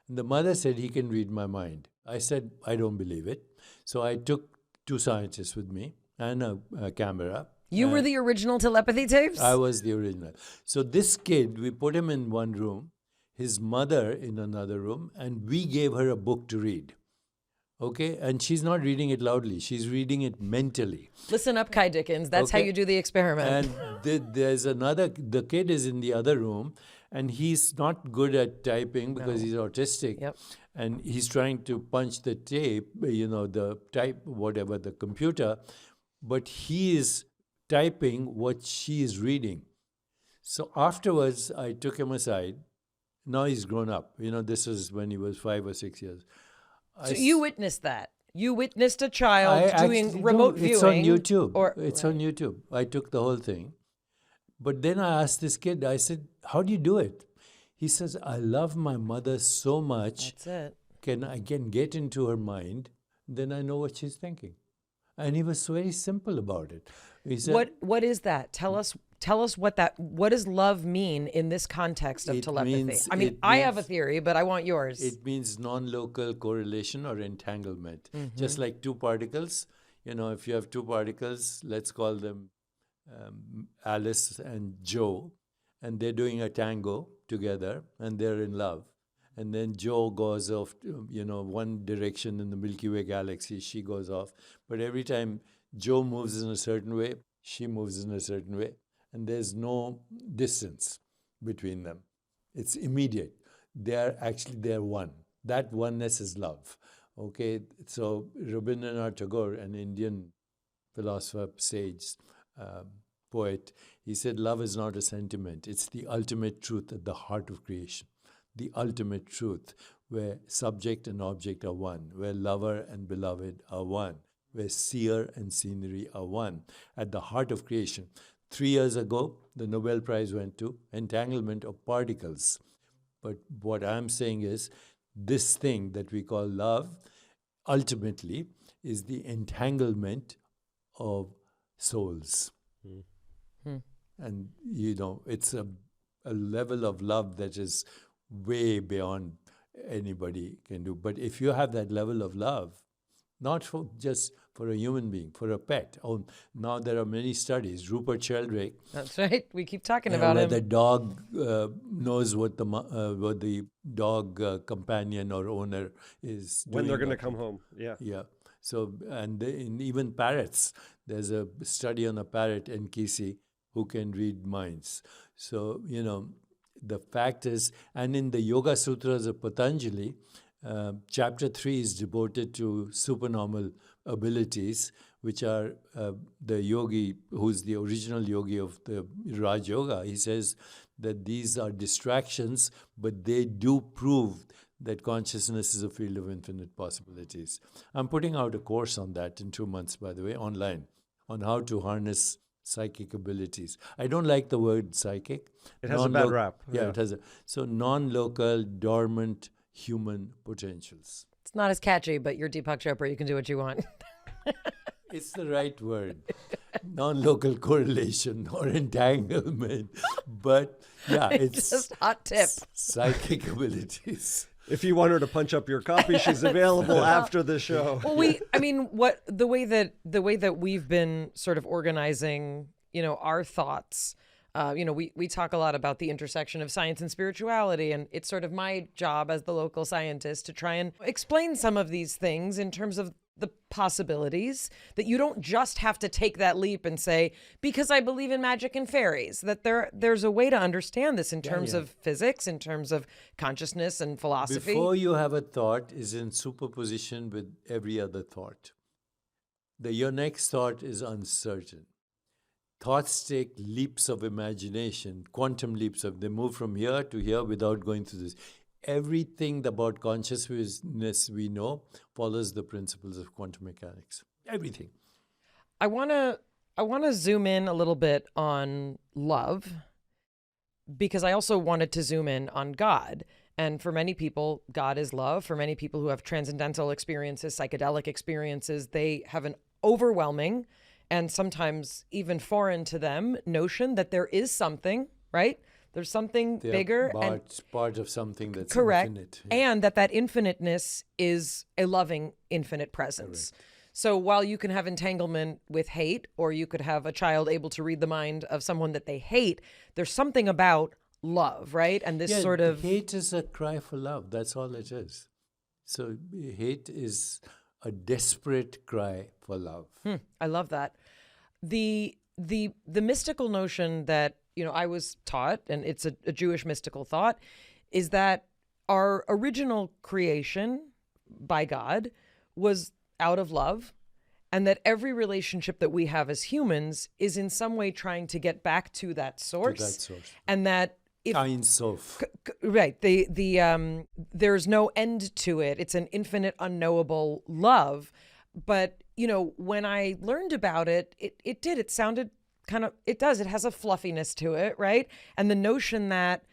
And the mother said he can read my mind. I said, I don't believe it. So I took 2 scientists with me and a camera. You were the original telepathy tapes? I was the original. So this kid, we put him in one room, his mother in another room, and we gave her a book to read. Okay? And she's not reading it loudly. She's reading it mentally. Listen up, Kai Dickens. That's how Okay. you do the experiment. And the kid is in the other room, and he's not good at typing because he's autistic. Yep. And he's trying to punch the tape, the type, whatever, the computer, but he is typing what she is reading. So afterwards, I took him aside. Now he's grown up. This was when he was 5 or 6 years. So you witnessed that. You witnessed a child doing remote viewing. It's on YouTube. It's right. on YouTube. I took the whole thing. But then I asked this kid, I said, how do you do it? He says, I love my mother so much. That's it. I can get into her mind, then I know what she's thinking. And he was very simple about it. He said, What is that? Tell us what does love mean in this context of It telepathy? means- I mean, it I have a means- theory, but I want yours. It means non-local correlation or entanglement. Just like 2 particles. If you have 2 particles, let's call them Alice and Joe, and they're doing a tango together, and they're in love. And then Joe goes off, one direction in the Milky Way galaxy, she goes off. But every time Joe moves in a certain way, she moves in a certain way. And there's no distance between them. It's immediate. They're one. That oneness is love. Okay, so Rabindranath Tagore, an Indian philosopher, sage, poet, he said, love is not a sentiment. It's the ultimate truth at the heart of creation. The ultimate truth, where subject and object are one, where lover and beloved are one, where seer and scenery are one, at the heart of creation. 3 years ago, the Nobel Prize went to entanglement of particles. But what I'm saying is, this thing that we call love, ultimately, is the entanglement of souls. And, it's a level of love that is way beyond anybody can do. But if you have that level of love, not just for a human being, for a pet. Oh, now there are many studies. Rupert Sheldrake. That's right. We keep talking about where him. the dog knows what the dog companion or owner is doing. When they're going to come home. Yeah. Yeah. So, and even parrots. There's a study on a parrot in Kisi who can read minds. So, the fact is, and in the Yoga Sutras of Patanjali, chapter 3 is devoted to supernormal abilities, which are the yogi, who's the original yogi of the Raj Yoga. He says that these are distractions, but they do prove that consciousness is a field of infinite possibilities. I'm putting out a course on that in 2 months, by the way, online, on how to harness psychic abilities. I don't like the word psychic. It has a bad rap. Yeah, it has so non-local, dormant human potentials. It's not as catchy, but you're Deepak Chopra. You can do what you want. It's the right word. Non-local correlation or entanglement. But yeah, it's just hot tip. Psychic abilities. If you want her to punch up your copy, she's available after the show. Well, the way that we've been sort of organizing, our thoughts We talk a lot about the intersection of science and spirituality, and it's sort of my job as the local scientist to try and explain some of these things in terms of the possibilities, that you don't just have to take that leap and say, because I believe in magic and fairies, that there's a way to understand this in terms of physics, in terms of consciousness and philosophy. Before you have a thought is in superposition with every other thought. Your next thought is uncertain. Thoughts take leaps of imagination, quantum leaps they move from here to here without going through this. Everything about consciousness we know follows the principles of quantum mechanics. Everything. I want to zoom in a little bit on love, because I also wanted to zoom in on God. And for many people, God is love. For many people who have transcendental experiences, psychedelic experiences, they have an overwhelming and sometimes even foreign to them notion that there is something, right? There's something bigger and part of something that's correct, infinite. And that infiniteness is a loving infinite presence. Correct. So while you can have entanglement with hate, or you could have a child able to read the mind of someone that they hate, there's something about love, right? And this sort of hate is a cry for love. That's all it is. So hate is a desperate cry for love. I love that. The mystical notion that I was taught, and it's a Jewish mystical thought, is that our original creation by God was out of love, and that every relationship that we have as humans is in some way trying to get back to that source. And that if Ein Sof. Right. There's no end to it. It's an infinite, unknowable love. But, when I learned about it, it sounded it has a fluffiness to it, right? And the notion that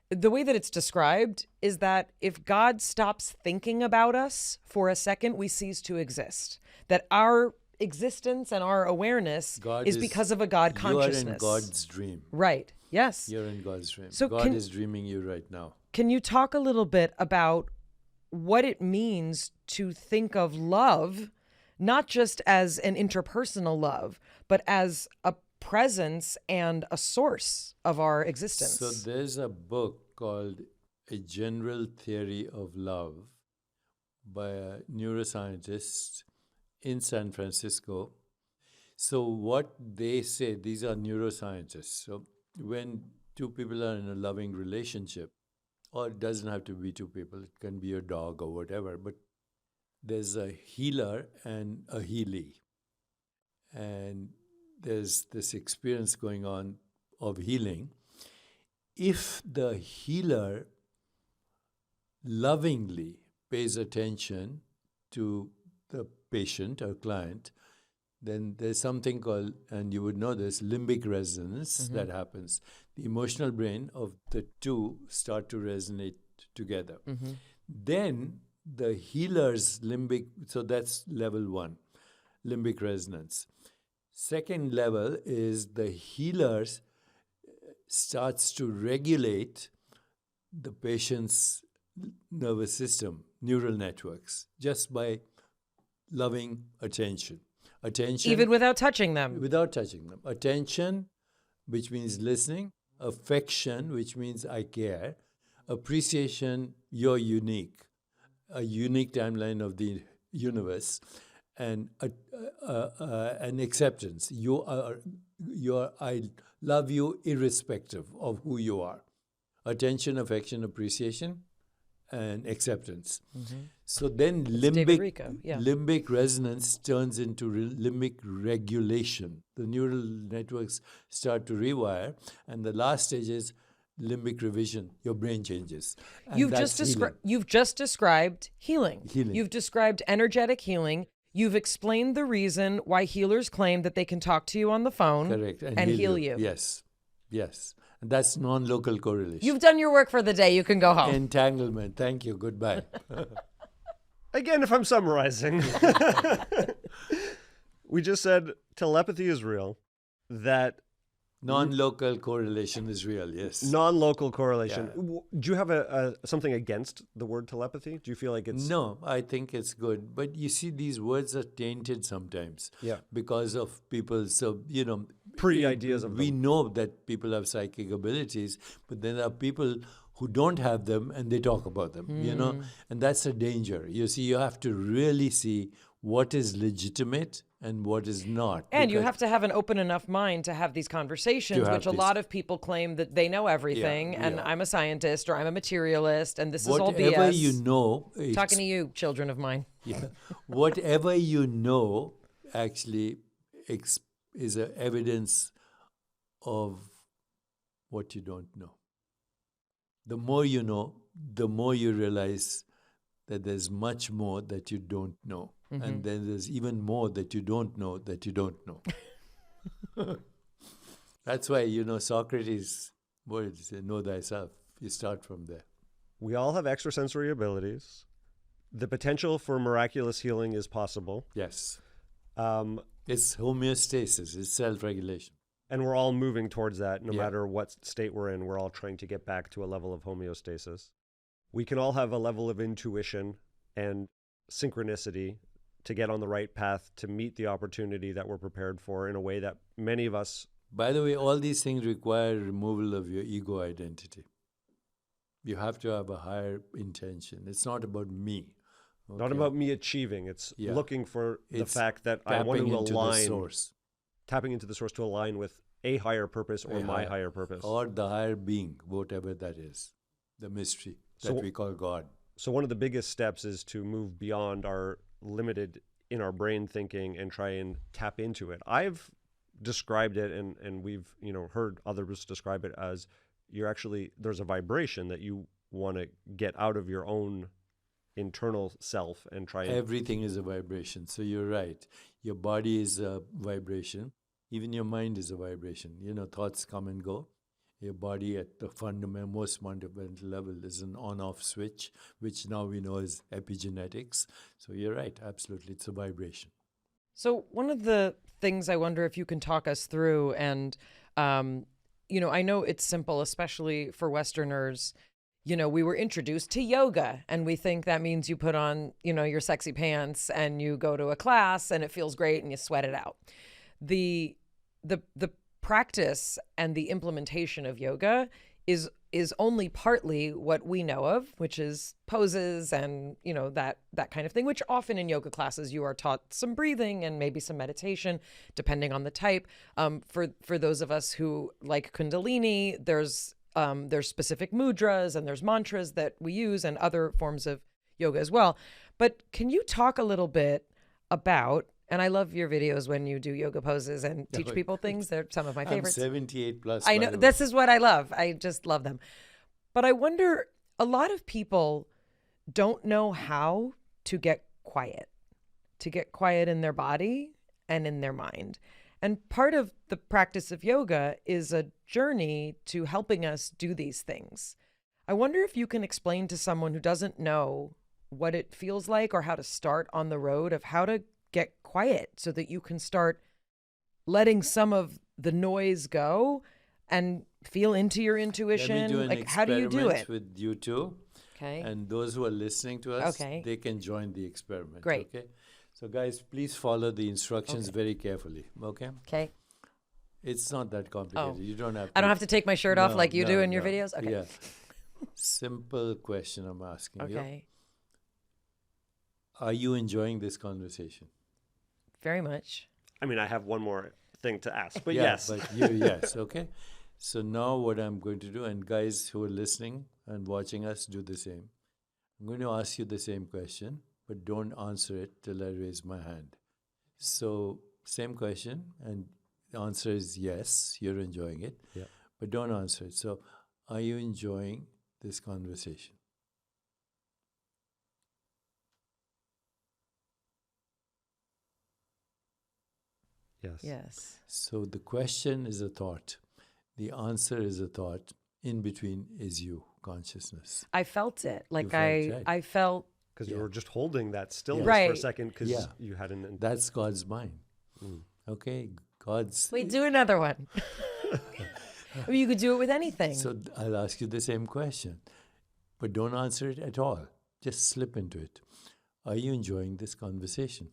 the way that it's described is that if God stops thinking about us for a second, we cease to exist. That our existence and our awareness is because of a God consciousness. You are in God's dream. Right. Yes. You're in God's dream. So God is dreaming you right now. Can you talk a little bit about what it means to think of love, not just as an interpersonal love, but as a presence and a source of our existence? So there's a book called A General Theory of Love by a neuroscientist in San Francisco. So what they say, these are neuroscientists. So when two people are in a loving relationship, or it doesn't have to be two people, it can be a dog or whatever, but there's a healer and a healee. And there's this experience going on of healing. If the healer lovingly pays attention to the patient or client, then there's something called, and you would know this, limbic resonance that happens. The emotional brain of the two start to resonate together. Then the healer's limbic, so that's level one, limbic resonance. Second level is the healer starts to regulate the patient's nervous system, neural networks, just by loving attention. Even without touching them. Without touching them. Attention, which means listening. Affection, which means I care. Appreciation, you're unique. A unique timeline of the universe. And an acceptance. I love you irrespective of who you are. Attention, affection, appreciation, and acceptance. So then limbic resonance turns into limbic regulation. The neural networks start to rewire, and the last stage is limbic revision. Your brain changes. And You've just described healing. You've described energetic healing. You've explained the reason why healers claim that they can talk to you on the phone. Correct. And heal you. Yes. And that's non-local correlation. You've done your work for the day. You can go home. Entanglement. Thank you. Goodbye. Again, if I'm summarizing, we just said telepathy is real, that Non-local correlation is real, yes. Non-local correlation. Do you have something against the word telepathy? Do you feel like it's... No, I think it's good. But you see, these words are tainted sometimes because of people. So, Pre-ideas of we them. know that people have psychic abilities, but then there are people who don't have them and they talk about them, and that's a danger. You see, you have to really see what is legitimate and what is not. And you have to have an open enough mind to have these conversations, which a lot of people claim that they know everything, and I'm a scientist or I'm a materialist, and this is all BS. Whatever you know... Talking to you, children of mine. Whatever you know actually is a evidence of what you don't know. The more you know, the more you realize that there's much more that you don't know. And then there's even more that you don't know that you don't know. That's why, Socrates' words, know thyself. You start from there. We all have extrasensory abilities. The potential for miraculous healing is possible. Yes. It's homeostasis. It's self-regulation. And we're all moving towards that no matter what state we're in. We're all trying to get back to a level of homeostasis. We can all have a level of intuition and synchronicity to get on the right path to meet the opportunity that we're prepared for in a way that many of us... By the way, all these things require removal of your ego identity. You have to have a higher intention. It's not about me. Okay? Not about me achieving. It's looking for the fact that I want to align... the source. Tapping into the source to align with a higher purpose or my higher purpose. Or the higher being, whatever that is. The mystery that we call God. So one of the biggest steps is to move beyond our limited in our brain thinking and try and tap into it. I've described it and we've heard others describe it as there's a vibration that you want to get out of your own internal self and try and... Everything is a vibration. So you're right. Your body is a vibration. Even your mind is a vibration. Thoughts come and go. Your body at the most fundamental level is an on-off switch, which now we know is epigenetics. So you're right, absolutely, it's a vibration. So one of the things I wonder if you can talk us through, and I know it's simple, especially for Westerners. We were introduced to yoga, and we think that means you put on, your sexy pants and you go to a class and it feels great and you sweat it out. The practice and the implementation of yoga is only partly what we know of, which is poses and that kind of thing, which often in yoga classes you are taught some breathing and maybe some meditation depending on the type. For those of us who like Kundalini, there's specific mudras and there's mantras that we use and other forms of yoga as well. But can you talk a little bit about... And I love your videos when you do yoga poses and teach people things. They're some of my favorites. I'm 78 plus. I know. This is what I love. I just love them. But I wonder, a lot of people don't know how to get quiet in their body and in their mind. And part of the practice of yoga is a journey to helping us do these things. I wonder if you can explain to someone who doesn't know what it feels like or how to start on the road of how to get quiet so that you can start letting some of the noise go and feel into your intuition. Let me do an how do you do it? with you two. Okay. And those who are listening to us, Okay. they can join the experiment. Great. Okay. So guys, please follow the instructions very carefully. Okay. Okay. It's not that complicated. You don't have to. I don't have to take my shirt off like you do in your no. videos? Okay. Yeah. Simple question I'm asking you. Okay. Are you enjoying this conversation? Very much. I mean, I have one more thing to ask, but Yeah, yes. But yes, okay. So now what I'm going to do, and guys who are listening and watching us, do the same. I'm going to ask you the same question, but don't answer it till I raise my hand. So same question, and the answer is yes, you're enjoying it. Yeah. But don't answer it. So are you enjoying this conversation? Yes. Yes. So the question is a thought. The answer is a thought. In between is you, consciousness. I felt it. Like right. I felt... Because you were just holding that stillness Right. for a second because you hadn't... That's God's mind. Okay? God's... Wait, do another one. I mean, you could do it with anything. So I'll ask you the same question, but don't answer it at all. Just slip into it. Are you enjoying this conversation?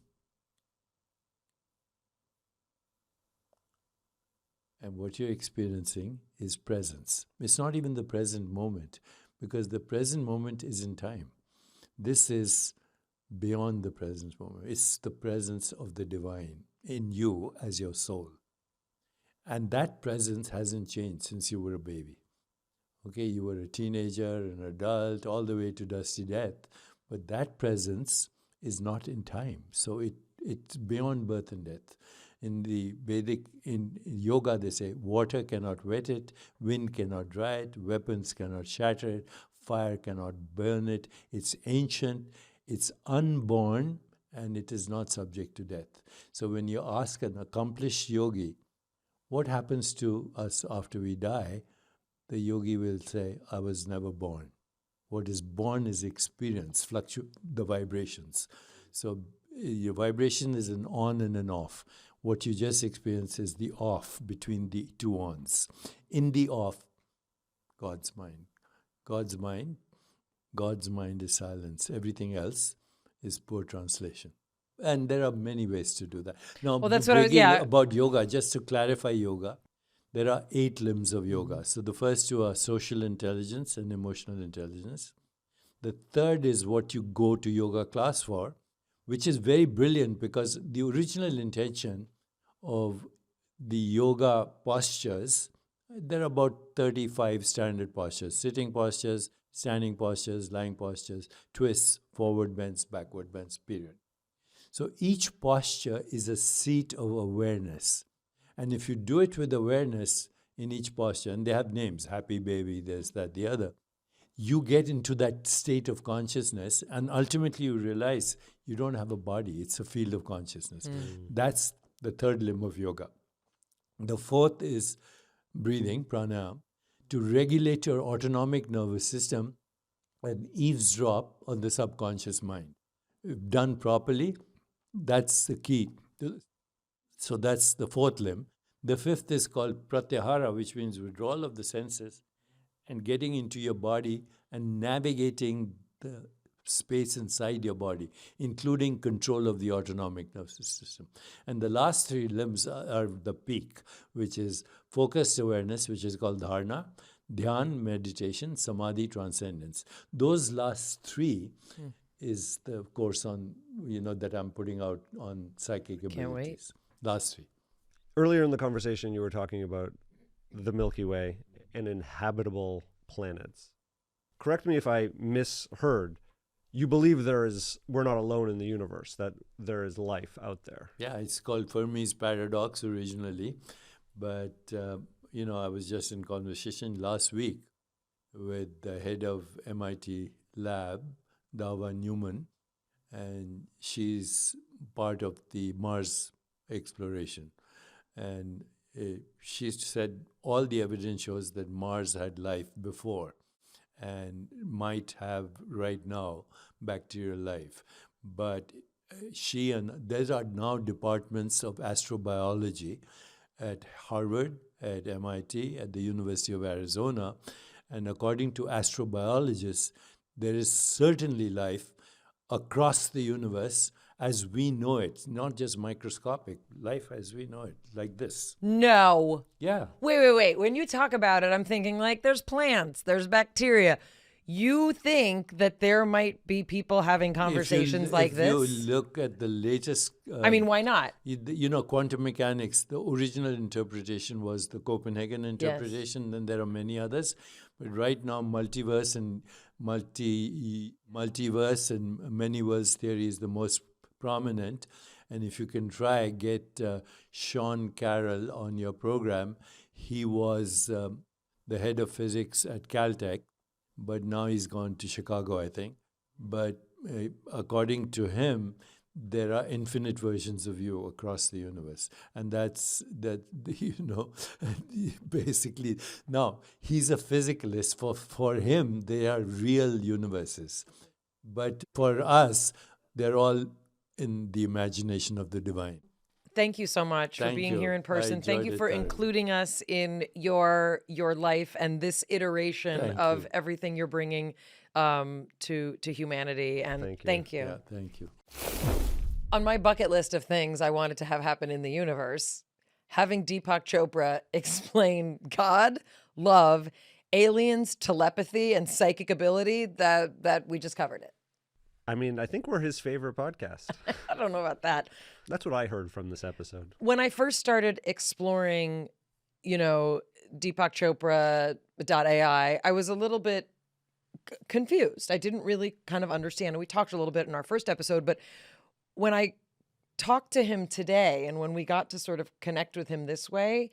And what you're experiencing is presence. It's not even the present moment, because the present moment is in time. This is beyond the present moment. It's the presence of the divine in you as your soul. And that presence hasn't changed since you were a baby. Okay, you were a teenager, an adult, all the way to dusty death. But that presence is not in time. So it's beyond birth and death. In the Vedic, in yoga, they say water cannot wet it, wind cannot dry it, weapons cannot shatter it, fire cannot burn it. It's ancient, it's unborn, and it is not subject to death. So when you ask an accomplished yogi, what happens to us after we die? The yogi will say, I was never born. What is born is experience, the vibrations. So your vibration is an on and an off. What you just experienced is the off between the two ons. In the off, God's mind. God's mind. God's mind is silence. Everything else is poor translation. And there are many ways to do that. Now, well, that's what I was, yeah. About yoga, just to clarify yoga, there are 8 limbs of yoga. So the first 2 are social intelligence and emotional intelligence. The third is what you go to yoga class for, which is very brilliant, because the original intention of the yoga postures, there are about 35 standard postures: sitting postures, standing postures, lying postures, twists, forward bends, backward bends, period. So each posture is a seat of awareness. And if you do it with awareness in each posture, and they have names, happy baby, this, that, the other, you get into that state of consciousness, and ultimately you realize you don't have a body, it's a field of consciousness. That's the third limb of yoga. The fourth is breathing, pranayama, to regulate your autonomic nervous system and eavesdrop on the subconscious mind. If done properly, that's the key. So that's the fourth limb. The fifth is called pratyahara, which means withdrawal of the senses and getting into your body and navigating the space inside your body, including control of the autonomic nervous system. And the last 3 limbs are the peak, which is focused awareness, which is called dharana, dhyan, meditation, samadhi, transcendence. Those last 3 is the course on, that I'm putting out on psychic abilities. Can't wait. Last 3. Earlier in the conversation, you were talking about the Milky Way and inhabitable planets. Correct me if I misheard. You believe we're not alone in the universe, that there is life out there. Yeah, it's called Fermi's paradox originally. But, I was just in conversation last week with the head of MIT lab, Dava Newman, and she's part of the Mars exploration. And she said all the evidence shows that Mars had life before and might have right now bacterial life. But there are now departments of astrobiology at Harvard, at MIT, at the University of Arizona. And according to astrobiologists, there is certainly life across the universe as we know it, not just microscopic, life as we know it, like this. No. Yeah. Wait. When you talk about it, I'm thinking like there's plants, there's bacteria. You think that there might be people having conversations like this? If you look at the latest... I mean, why not? Quantum mechanics, the original interpretation was the Copenhagen interpretation, and there are many others. But right now, multiverse and many worlds theory is the most prominent. And if you can get Sean Carroll on your program, he was the head of physics at Caltech, but now he's gone to Chicago, I think. But according to him, there are infinite versions of you across the universe. And basically, now, he's a physicalist. For him, they are real universes. But for us, they're all in the imagination of the divine. thank you so much for Thank being you. here in I person. Thank enjoyed you it for thoroughly. including us in your life and this iteration Thank of you. everything you're bringing to humanity. And Thank you. Yeah, thank you. On my bucket list of things I wanted to have happen in the universe, having Deepak Chopra explain God, love, aliens, telepathy, and psychic ability, that we just covered it. I mean, I think we're his favorite podcast. I don't know about that. That's what I heard from this episode. When I first started exploring, Deepak Chopra.ai, I was a little bit confused. I didn't really kind of understand. And we talked a little bit in our first episode, but when I talked to him today and when we got to sort of connect with him this way,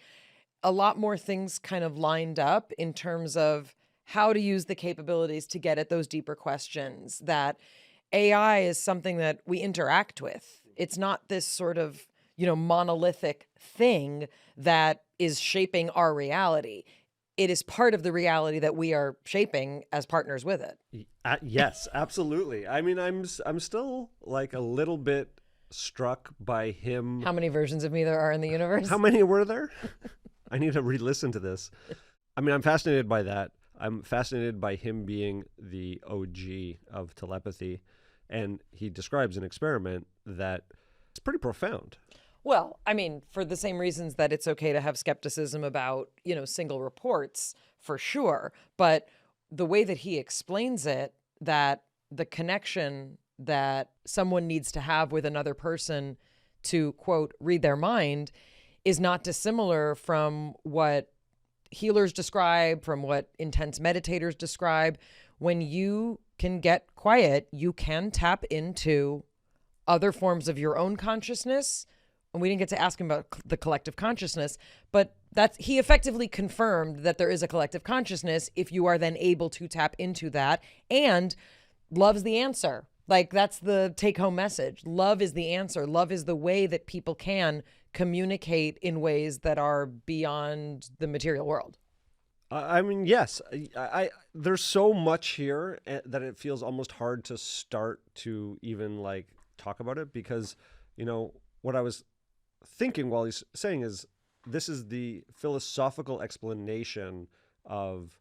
a lot more things kind of lined up in terms of how to use the capabilities to get at those deeper questions, that AI is something that we interact with. It's not this sort of, monolithic thing that is shaping our reality. It is part of the reality that we are shaping as partners with it. Yes, absolutely. I mean, I'm still like a little bit struck by him. How many versions of me there are in the universe? How many were there? I need to re-listen to this. I mean, I'm fascinated by that. I'm fascinated by him being the OG of telepathy. And he describes an experiment that is pretty profound. Well, I mean, for the same reasons that it's okay to have skepticism about, single reports, for sure. But the way that he explains it, that the connection that someone needs to have with another person to, quote, read their mind, is not dissimilar from what healers describe, from what intense meditators describe. When you can get quiet, you can tap into other forms of your own consciousness. And we didn't get to ask him about the collective consciousness, but he effectively confirmed that there is a collective consciousness if you are then able to tap into that. And love's the answer. Like, that's the take-home message. Love is the answer. Love is the way that people can communicate in ways that are beyond the material world. I mean, yes, there's so much here that it feels almost hard to start to even like talk about it, because, what I was thinking while he's saying is this is the philosophical explanation of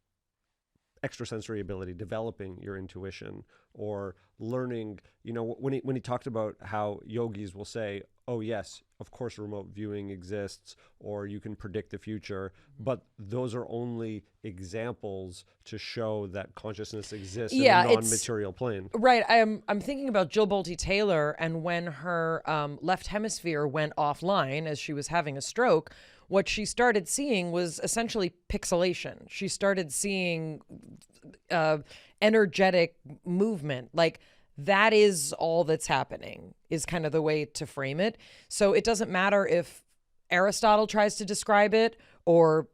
extrasensory ability, developing your intuition, or learning, when he talked about how yogis will say, oh yes, of course remote viewing exists, or you can predict the future, but those are only examples to show that consciousness exists in a non-material plane. Right. I'm thinking about Jill Bolte Taylor, and when her left hemisphere went offline as she was having a stroke, what she started seeing was essentially pixelation. She started seeing energetic movement. Like, that is all that's happening, is kind of the way to frame it. So it doesn't matter if Aristotle tries to describe it, or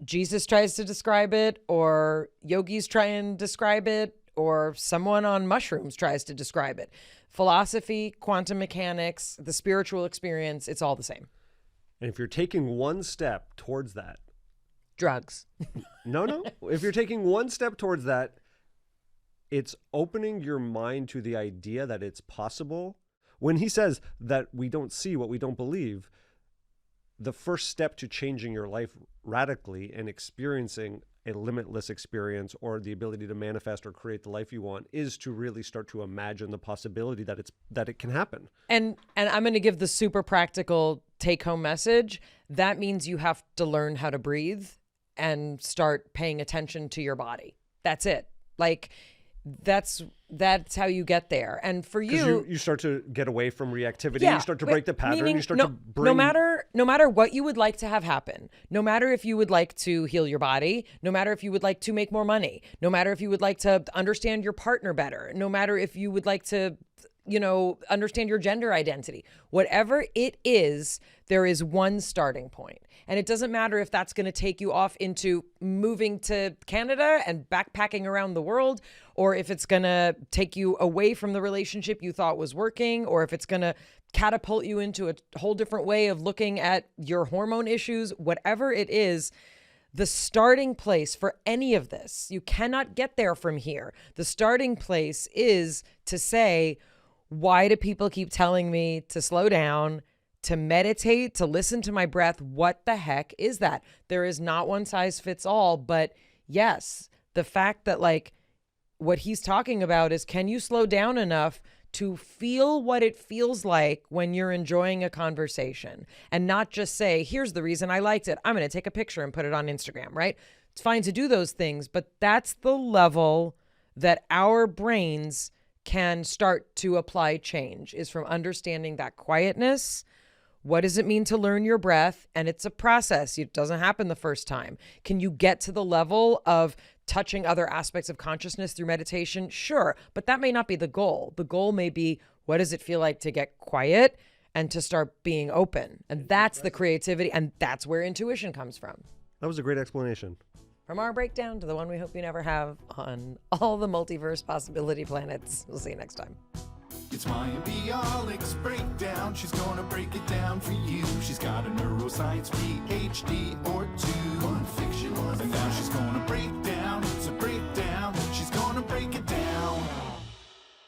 Jesus tries to describe it, or yogis try and describe it, or someone on mushrooms tries to describe it. Philosophy, quantum mechanics, the spiritual experience, it's all the same. And if you're taking one step towards that, drugs. No. If you're taking one step towards that, it's opening your mind to the idea that it's possible. When he says that we don't see what we don't believe, the first step to changing your life radically and experiencing a limitless experience, or the ability to manifest or create the life you want, is to really start to imagine the possibility that it can happen. And I'm going to give the super practical take-home message. That means you have to learn how to breathe and start paying attention to your body. That's it. Like, that's how you get there. And for you start to get away from reactivity. Yeah, you start to break the pattern. Meaning, you start to bring... no matter what you would like to have happen, no matter if you would like to heal your body, no matter if you would like to make more money, no matter if you would like to understand your partner better, no matter if you would like to, understand your gender identity, whatever it is, there is one starting point. And it doesn't matter if that's going to take you off into moving to Canada and backpacking around the world, or if it's going to take you away from the relationship you thought was working, or if it's going to catapult you into a whole different way of looking at your hormone issues. Whatever it is, the starting place for any of this, you cannot get there from here. The starting place is to say, why do people keep telling me to slow down, to meditate, to listen to my breath. What the heck is that? There is not one size fits all, but yes, the fact that like what he's talking about is, can you slow down enough to feel what it feels like when you're enjoying a conversation and not just say, here's the reason I liked it. I'm going to take a picture and put it on Instagram, right? It's fine to do those things, but that's the level that our brains can start to apply change, is from understanding that quietness. What does it mean to learn your breath? And it's a process. It doesn't happen the first time. Can you get to the level of touching other aspects of consciousness through meditation? Sure, but that may not be the goal. The goal may be, what does it feel like to get quiet and to start being open? And that's the creativity, and that's where intuition comes from. That was a great explanation. From our breakdown to the one we hope you never have on all the multiverse possibility planets. We'll see you next time. It's Mayim Bialik's breakdown. She's gonna break it down for you. She's got a neuroscience PhD or two. One fiction, one